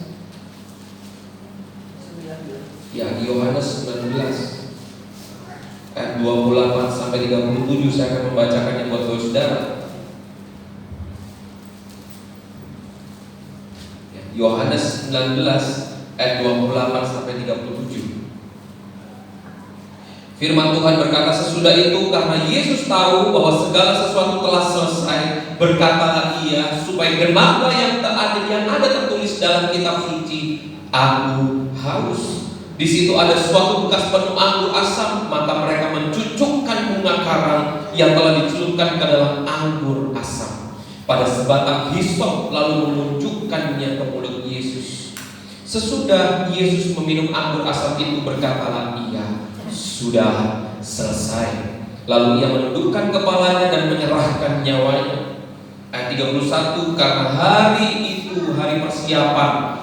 Ya, di Yohanes 19 ayat 28 sampai 37 saya akan membacakannya buat saudara. Yohanes 19 ayat 28 sampai 37. Firman Tuhan berkata, sesudah itu karena Yesus tahu bahwa segala sesuatu telah selesai, berkatalah ia, supaya genaplah yang ada tertulis dalam kitab suci, aku haus. Di situ ada suatu bekas penuh anggur asam, maka mereka mencucukkan bunga karang yang telah dicelupkan ke dalam anggur asam pada sebatang hisop, lalu menunjukkannya ke mulut Yesus. Sesudah Yesus meminum anggur asam itu, berkatalah ia, sudah selesai. Lalu ia menundukkan kepalanya dan menyerahkan nyawanya. Ayat 31, karena hari itu hari persiapan,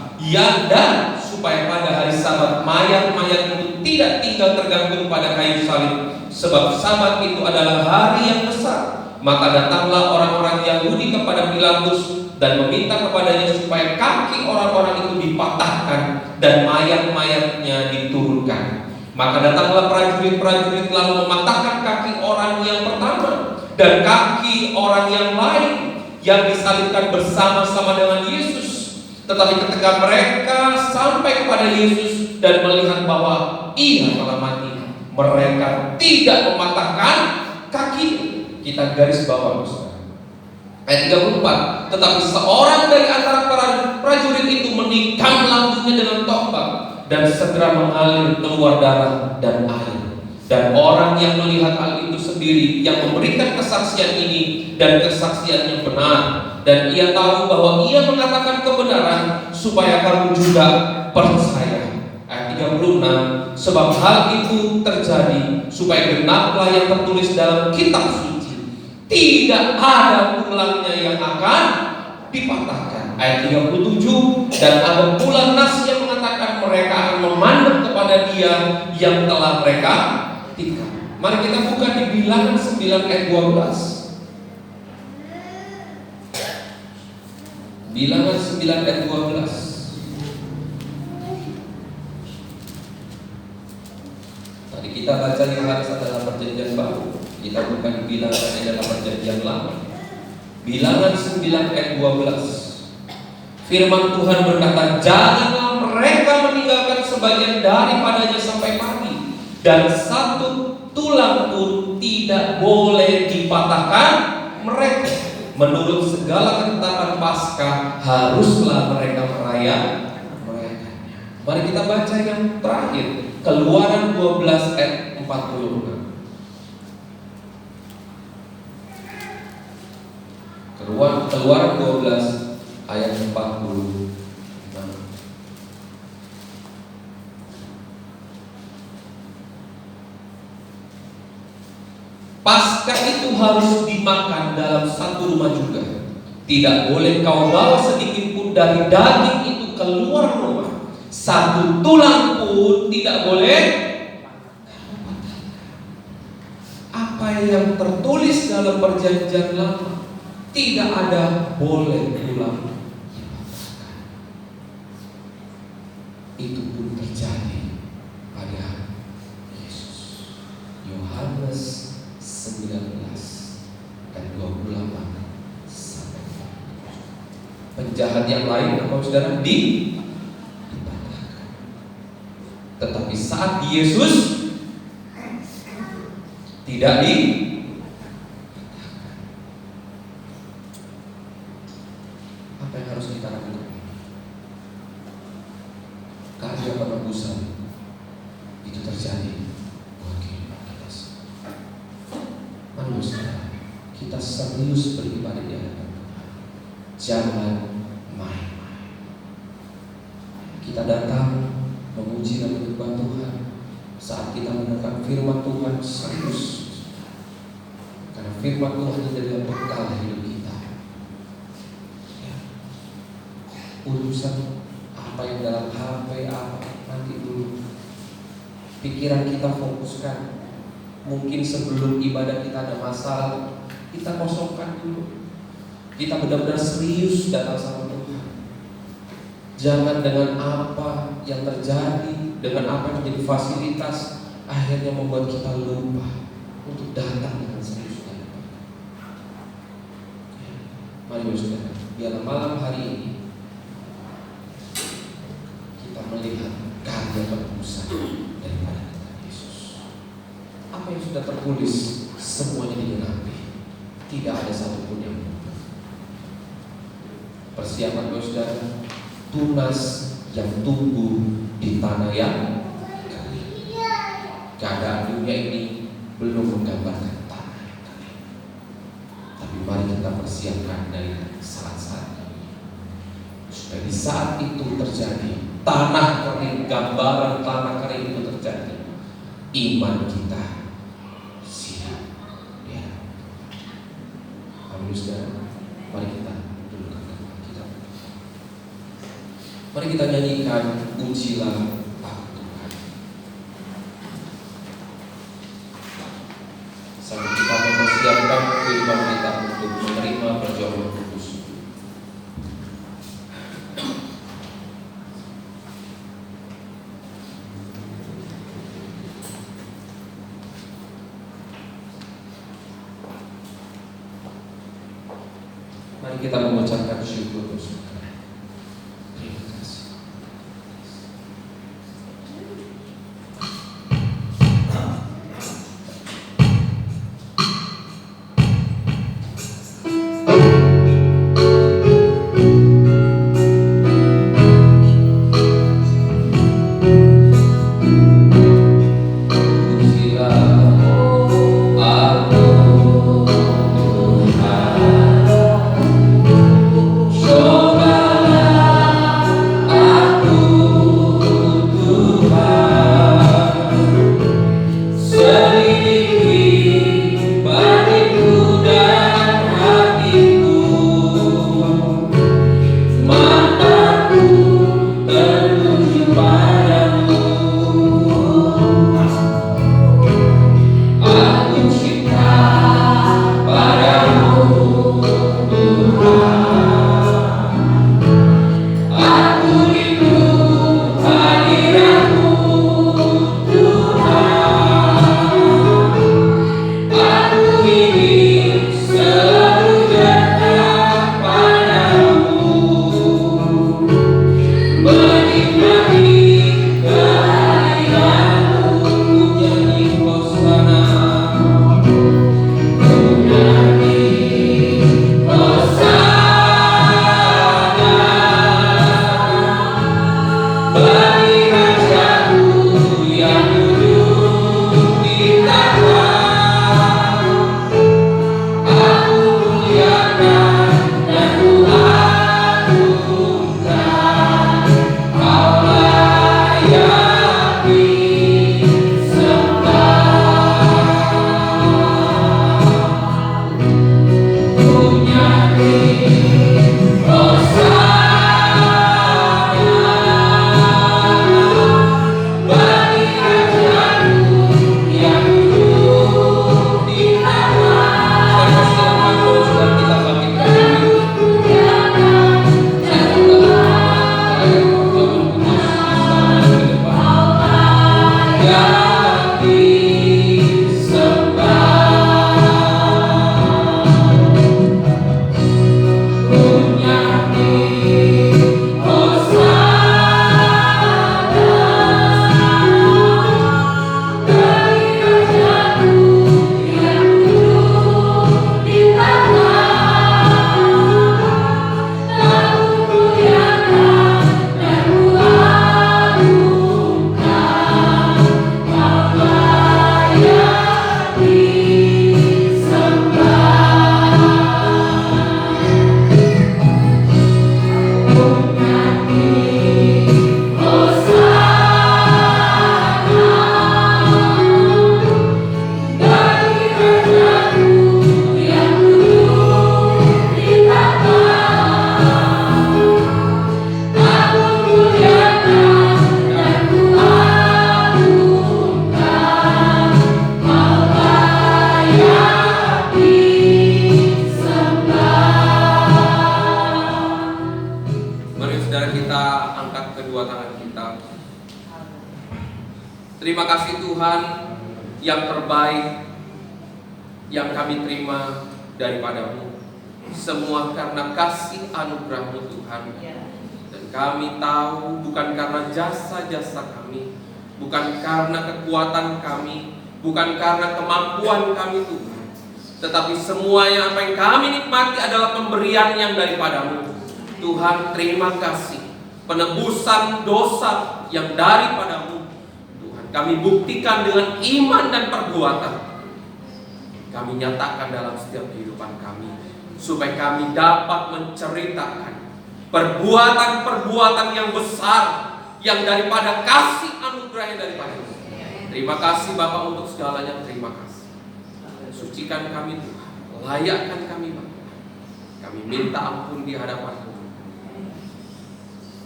dan supaya pada hari Sabat mayat-mayat itu tidak tinggal tergantung pada kayu salib, sebab Sabat itu adalah hari yang besar. Maka datanglah orang-orang Yahudi kepada Pilatus dan meminta kepadanya supaya kaki orang-orang itu dipatahkan dan mayat-mayatnya diturunkan. Maka datanglah prajurit-prajurit lalu mematahkan kaki orang yang pertama dan kaki orang yang lain yang disalibkan bersama-sama dengan Yesus. Tetapi ketika mereka sampai kepada Yesus dan melihat bahwa ia telah mati, mereka tidak mematahkan kaki. Kita garis bawah, ayat 34. Tetapi seorang dari antara prajurit itu menikam lambungnya dengan tombak, dan segera mengalir keluar darah dan air. Dan orang yang melihat hal itu sendiri, yang memberikan kesaksian ini, dan kesaksiannya benar, dan ia tahu bahwa ia mengatakan kebenaran, supaya kamu juga percaya. Ayat 36. Sebab hal itu terjadi supaya genaplah yang tertulis dalam kitab suci, tidak ada tulangnya yang akan dipatahkan. Ayat 37. Dan ada pula nas yang mengatakan mereka akan memandang kepada dia yang telah mereka tikam. Mari kita buka di Bilangan 9 ayat 12. Bilangan 9 ayat 12. Tadi kita baca Yohanes adalah perjanjian baru. Kita buka di Bilangan adalah perjanjian lama. Bilangan 9 ayat 12. Firman Tuhan berkata, janganlah mereka meninggalkan sebagian daripadanya sampai pagi, dan satu tulang pun tidak boleh dipatahkan mereka. Menurut segala ketetapan Paskah haruslah mereka merayakannya. Mari kita baca yang terakhir, Keluaran 12 ayat 46. Keluaran 12 ayat 46. Paskah itu harus dimakan dalam satu rumah juga. Tidak boleh kau bawa sedikit pun dari daging itu keluar rumah. Satu tulang pun tidak boleh. Apa yang tertulis dalam perjanjian lama, tidak ada boleh tulang. Itu pun terjadi pada Yesus. Yohanes 19 dan 28 sampai 40. Penjahat yang lain, apa saudara, dipatahkan. Tetapi saat Yesus tidak dipatahkan. Apa yang harus kita lakukan? Karya penebusan itu terjadi buat kehidupan kita. Kita serius beribadah di hadapan Tuhan. Jangan main-main. Kita datang memuji dan menyembah Tuhan saat saat kita mendengar firman Tuhan serius, karena firman Tuhan adalah bekal hidup kita. Ya. Urusan apa yang dalam HP apa nanti dulu, pikiran kita fokuskan. Mungkin sebelum ibadah kita ada masalah, kita kosongkan dulu. Kita benar-benar serius datang sama Tuhan. Jangan dengan apa yang terjadi, dengan apa yang menjadi fasilitas, akhirnya membuat kita lupa untuk datang dengan serius. Mari saudara, biarlah malam hari ini kita melihat karya penebusan daripada Tuhan Yesus. Apa yang sudah tertulis semuanya digenapi, tidak ada satupun yang lupa. Persiapan saudara, tunas yang tumbuh di tanah yang kering. Keadaan dunia ini belum menggambarkan tanah yang kering, tapi mari kita persiapkan dari saat-saat ini, supaya di saat itu terjadi tanah kering, gambaran tanah kering itu terjadi, iman kita siap. Ya, amin saudara. Mari kita dudukkan kepala kita. Mari kita nyanyikan Ujilah Aku Tuhan, sambil kita mempersiapkan firman kita untuk menerima perjamuan kudus. Mari kita mengucapkan syukur. Terima kasih. Coba Tuhan yang terbaik yang kami terima daripada-Mu. Semua karena kasih anugerah-Mu Tuhan. Dan kami tahu bukan karena jasa-jasa kami, bukan karena kekuatan kami, bukan karena kemampuan kami Tuhan, tetapi semuanya apa yang kami nikmati adalah pemberian yang daripada-Mu. Tuhan, terima kasih. Penebusan dosa yang daripada-Mu Tuhan, kami buktikan dengan iman dan perbuatan. Kami nyatakan dalam setiap kehidupan kami, supaya kami dapat menceritakan perbuatan-perbuatan yang besar yang daripada kasih anugerah yang daripada-Mu. Terima kasih Bapa untuk segalanya. Terima kasih. Sucikan kami Tuhan, layakkan kami Bapa. Kami minta ampun di hadapan-Mu.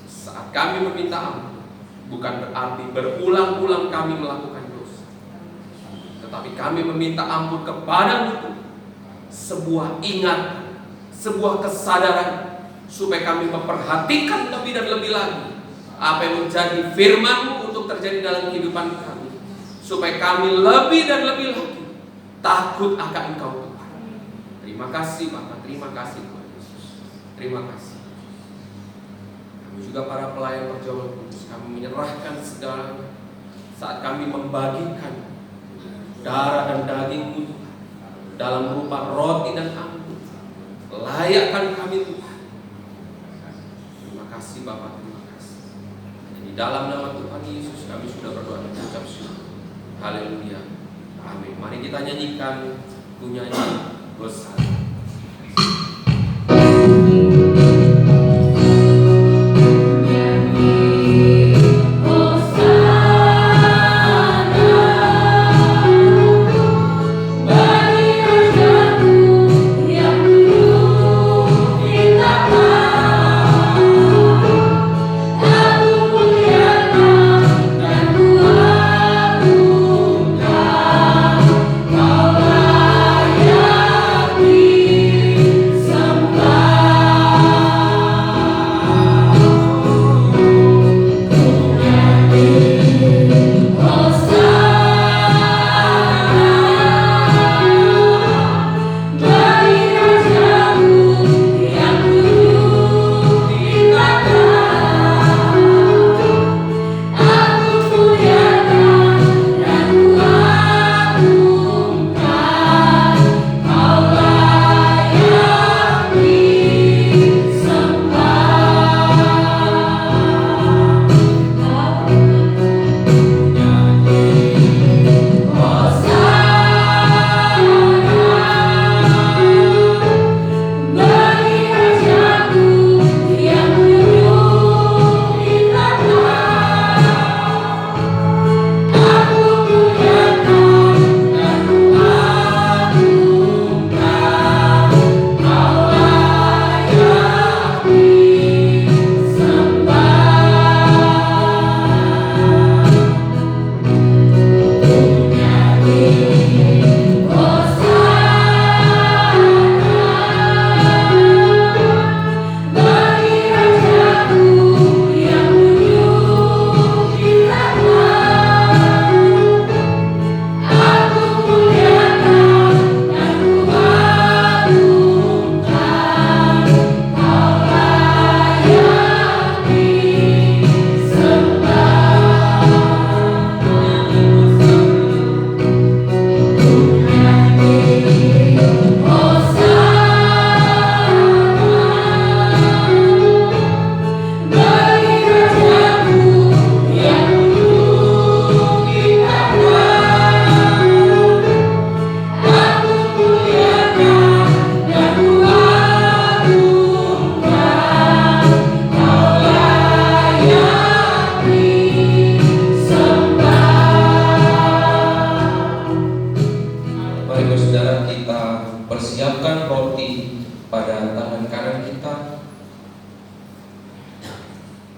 Saat kami meminta ampun, bukan berarti berulang-ulang kami melakukan dosa, tetapi kami meminta ampun kepada-Mu Tuhan. Sebuah ingatan, sebuah kesadaran, supaya kami memperhatikan lebih dan lebih lagi apa yang menjadi firman-Mu untuk terjadi dalam kehidupan kami, supaya kami lebih dan lebih lagi takut akan Engkau Tuhan. Terima kasih Bapa, terima kasih Tuhan Yesus. Terima kasih. Kami juga para pelayan perjamuan kudus, kami menyerahkan segalanya saat kami membagikan darah dan daging-Mu Tuhan dalam rupa roti dan anggur. Layakkan kami Tuhan. Terima kasih Bapa, terima kasih. Di dalam nama Tuhan Yesus kami sudah berdoa dan mengucap syukur. Haleluya. Amin. Mari kita nyanyikan bunyinya Hosana.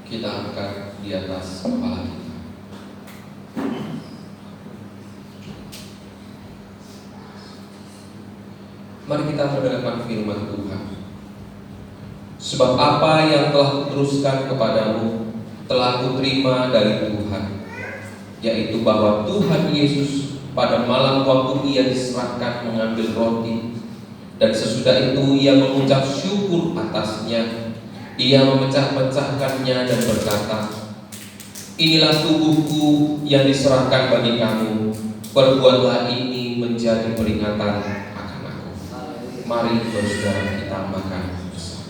Kita angkat di atas kepala kita. Mari kita mendengarkan firman Tuhan. Sebab apa yang telah kuteruskan kepadamu telah kuterima dari Tuhan, yaitu bahwa Tuhan Yesus pada malam waktu Ia diserahkan mengambil roti, dan sesudah itu Ia mengucap syukur atasnya. Ia memecah-mecahkannya dan berkata, "Inilah tubuhku yang diserahkan bagi kamu. Perbuatlah ini menjadi peringatan akan aku." Mari saudara kita makan bersama.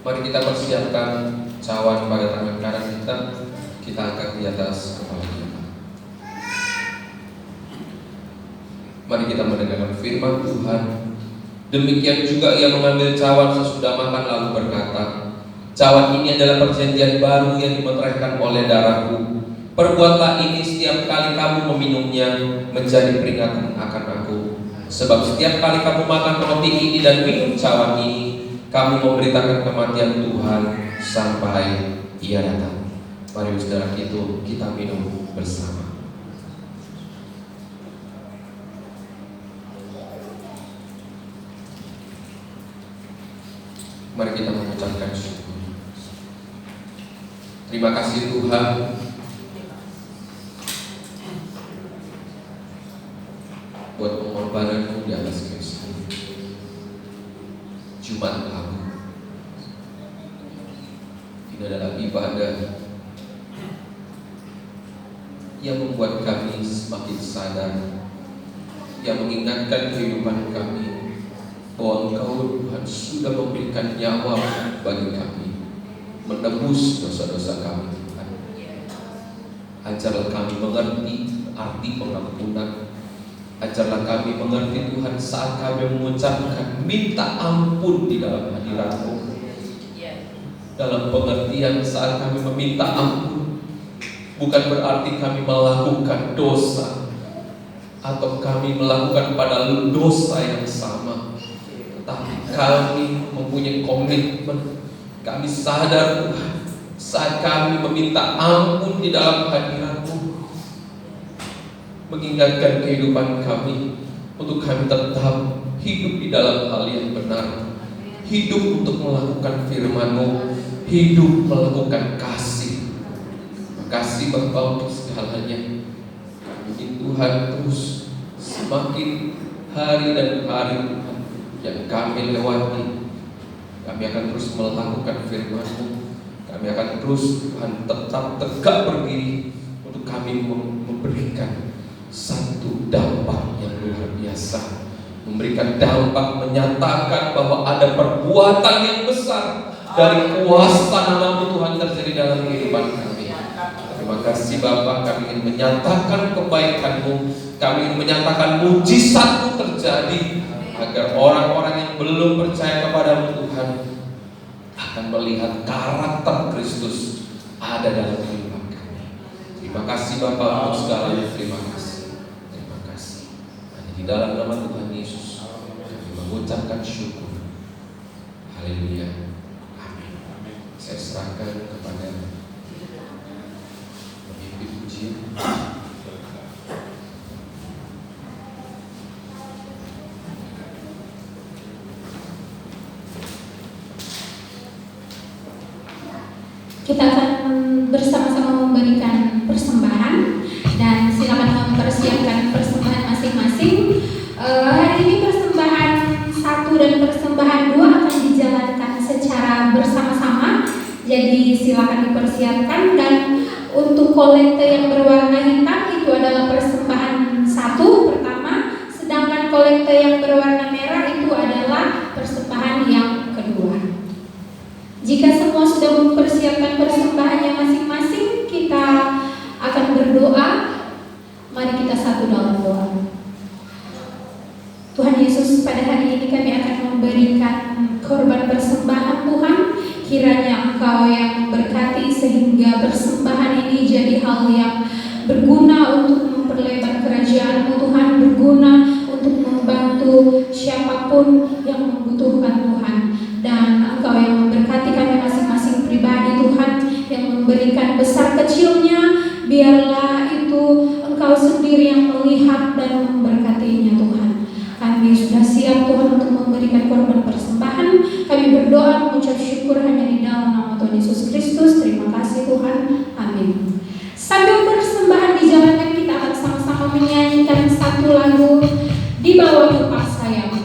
Mari kita persiapkan cawan pada tangan kanan kita. Kita angkat di atas kepala kita. Mari kita mendengarkan firman Tuhan. Demikian juga Ia mengambil cawan sesudah makan lalu berkata, "Cawan ini adalah perjanjian baru yang dimeteraikan oleh darahku. Perbuatlah ini setiap kali kamu meminumnya menjadi peringatan akan aku. Sebab setiap kali kamu makan roti ini dan minum cawan ini, kamu memberitakan kematian Tuhan sampai Ia datang." Mari saudara kita minum bersama. Mari kita mengucapkan syukur. Terima kasih Tuhan, buat pengorbananmu di atas Kristus. Jumat lalu ini adalah ibadah yang membuat kami semakin sadar, yang mengingatkan kehidupan kami bahwa Engkau Tuhan sudah memberikan nyawa bagi kami, menebus dosa-dosa kami Tuhan. Ajarlah kami mengerti arti pengampunan. Ajarlah kami mengerti Tuhan saat kami mengucapkan minta ampun di dalam hadirat-Mu. Dalam pengertian saat kami meminta ampun, bukan berarti kami melakukan dosa atau kami melakukan pada dosa yang sama, tetapi kami mempunyai komitmen. Kami sadar Tuhan, saat kami meminta ampun di dalam hadirat-Mu, mengingatkan kehidupan kami untuk kami tetap hidup di dalam hal yang benar, hidup untuk melakukan firman-Mu, hidup melakukan kasih. Terima kasih Bapa untuk segalanya. Kami ingin Tuhan terus semakin hari dan hari Tuhan yang kami lewati, kami akan terus melakukan firman-Mu. Kami akan terus Tuhan tetap tegak berdiri untuk kami memberikan satu dampak yang luar biasa, memberikan dampak menyatakan bahwa ada perbuatan yang besar dari kuasa nama-Mu Tuhan terjadi dalam kehidupan kami. Terima kasih Bapa, kami ingin menyatakan kebaikan-Mu, kami ingin menyatakan mujizat-Mu terjadi, agar orang-orang yang belum percaya kepada-Mu Tuhan akan melihat karakter Kristus ada dalam kehidupan kami. Terima kasih Bapa untuk segalanya. Terima kasih. Hanya di dalam nama Tuhan Yesus kami mengucapkan syukur. Haleluya. Amin. Saya serahkan kepada pemimpin pujian. Kita akan bersama-sama memberikan persembahan, dan silakan mempersiapkan persembahan masing-masing. Hari ini persembahan 1 dan persembahan 2 akan dijalankan secara bersama-sama. Jadi silakan dipersiapkan, dan untuk kolekte yang berwarna hitam itu adalah persembahan 1 pertama, sedangkan kolekte yang berwarna merah itu adalah persembahan yang kedua. Jika semua sudah mempersiapkan persembahannya masing-masing, kita akan berdoa. Mari kita satu dalam doa. Tuhan Yesus, pada hari ini kami akan memberikan korban persembahan Tuhan. Kiranya Engkau yang memberkati sehingga persembahan ini jadi hal yang berguna untuk memperlebar kerajaan-Mu Tuhan, berguna untuk membantu siapapun yang memberikan besar kecilnya, biarlah itu Engkau sendiri yang melihat dan memberkatinya Tuhan. Kami sudah siap Tuhan untuk memberikan korban persembahan. Kami berdoa mengucap syukur hanya di dalam nama Tuhan Yesus Kristus. Terima kasih Tuhan. Amin. Sambil persembahan dijalankan, kita akan sama-sama menyanyikan satu lagu, Di Bawah Tepat Sayapmu.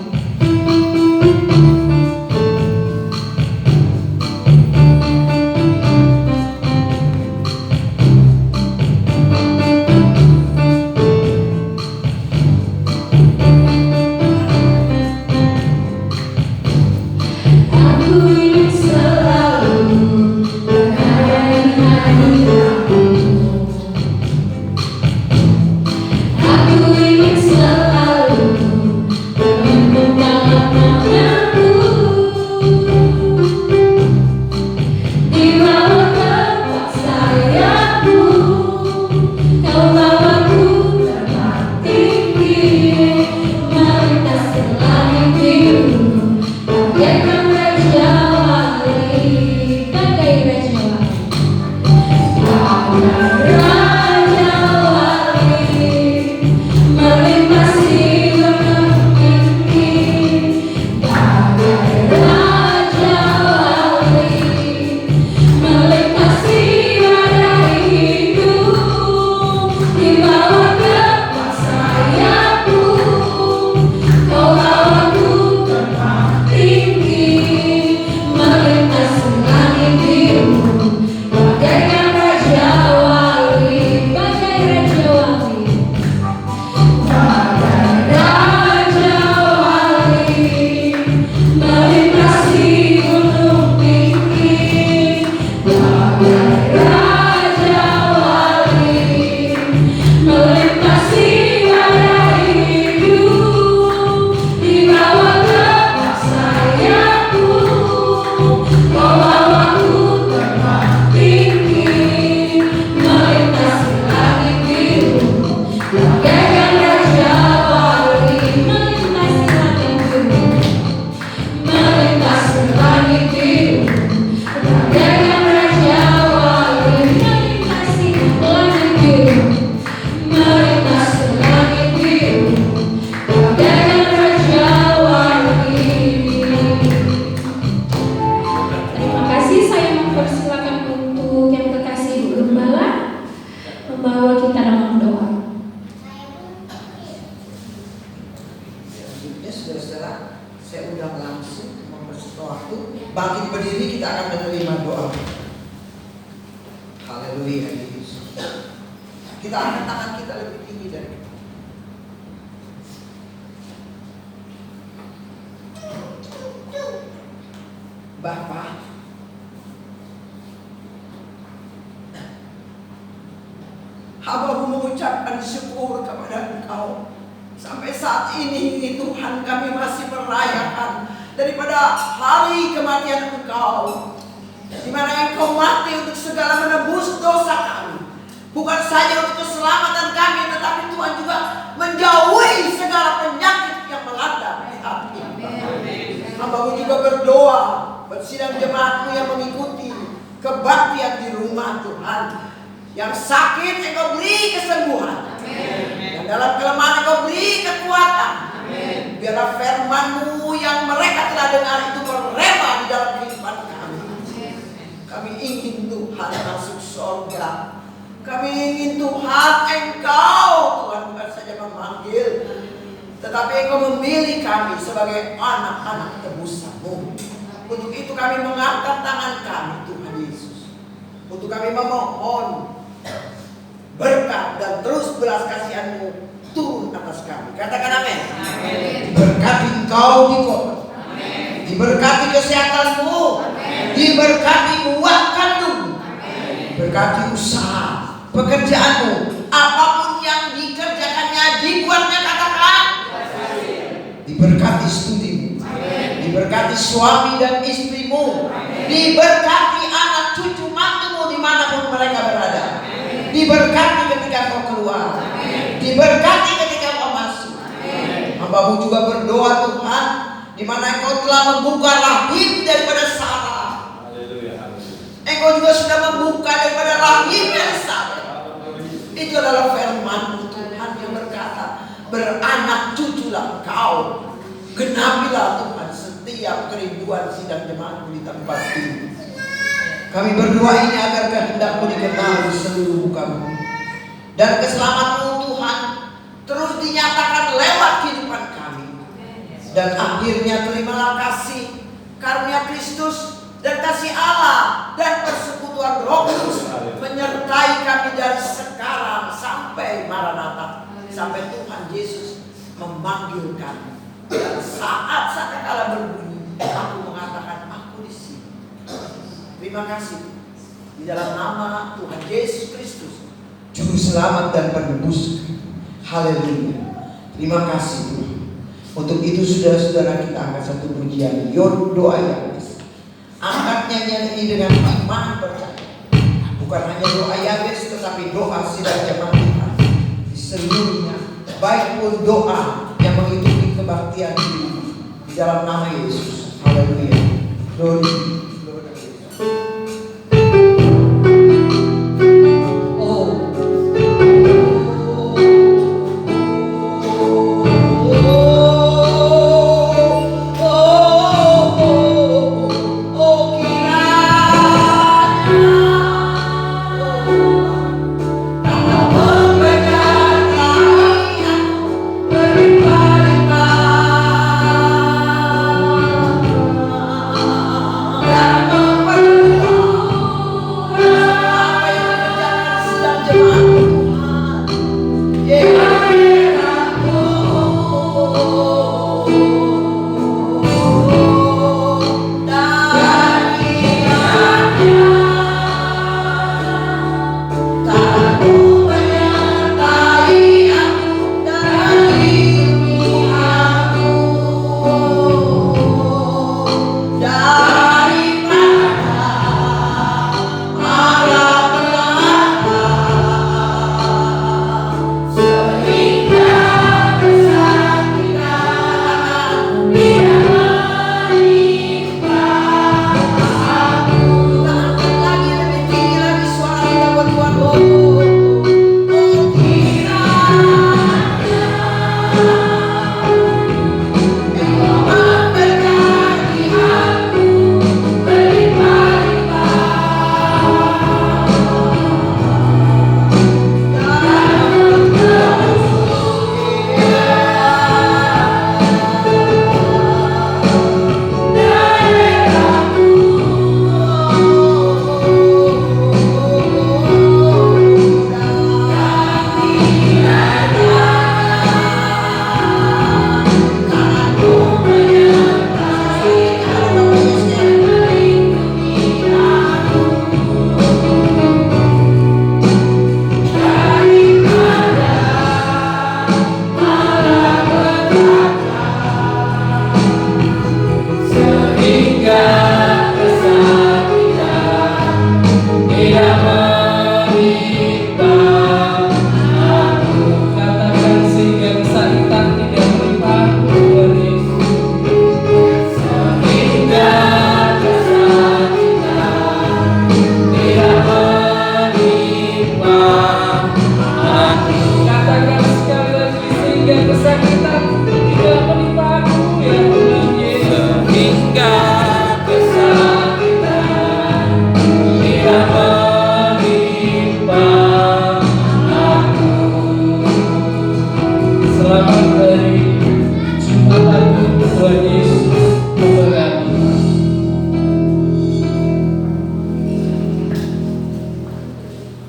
Bapa, hamba mengucapkan syukur kepada Engkau. Sampai saat ini Tuhan, kami masih merayakan daripada hari kematian Engkau, di mana Engkau mati untuk segala menebus dosa kami. Bukan saja untuk keselamatan kami, tetapi Tuhan juga menjauhi segala penyakit yang melanda hati. Hamba juga berdoa buat sidang jemaatmu yang mengikuti kebaktian di rumah Tuhan. Yang sakit Engkau beri kesembuhan. Dan dalam kelemahan Engkau beri kekuatan. Biarlah firman-Mu yang mereka telah dengar itu merema di dalam kehidupan kami. Kami ingin Tuhan masuk surga. Kami ingin Tuhan Engkau, Tuhan, bukan saja memanggil, tetapi Engkau memilih kami sebagai anak-anak tebusan-Mu. Untuk itu kami mengangkat tangan kami, Tuhan Yesus. Untuk kami memohon berkat dan terus belas kasihan-Mu turun atas kami. Katakan amin. Diberkati Engkau di kota, diberkati kesehatanmu, diberkati buah kandung, berkati usaha, pekerjaanmu, apapun yang dikerjakannya, dibuatnya, katakan diberkati studimu, diberkati suami dan istrimu, diberkati anak cucu mantumu dimanapun mereka berada, diberkati ketika kau keluar, diberkati ketika kau masuk. Hamba-Mu juga berdoa Tuhan, di mana Engkau telah membuka rahim daripada Sarah. Engkau juga sudah membuka dan Genapilah Tuhan setiap kerinduan sidang jemaatmu di tempat ini. Kami berdoa ini agar kehendak-Mu dikenal di seluruh muka bumi. Dan keselamatan-Mu Tuhan terus dinyatakan lewat kehidupan kami. Dan akhirnya terimalah kasih karunia Kristus dan kasih Allah dan persekutuan Roh Kudus menyertai kami dari sekarang sampai Maranatha, sampai Tuhan Yesus memanggil kami. Dan saat sangkakala berbunyi, aku mengatakan aku di sini. Terima kasih di dalam nama Tuhan Yesus Kristus, Juru Selamat dan Penebus. Haleluya. Terima kasih Tuhan. Untuk itu saudara-saudara kita angkat satu pujian doa Yabes. Angkat nyanyian ini dengan iman percaya. Bukan hanya doa Yabes, tetapi doa sidang jemaat Tuhan di seluruhnya. Baik pun doa yang mengikuti kebaktian ini di dalam nama Yesus. Haleluya. Glory.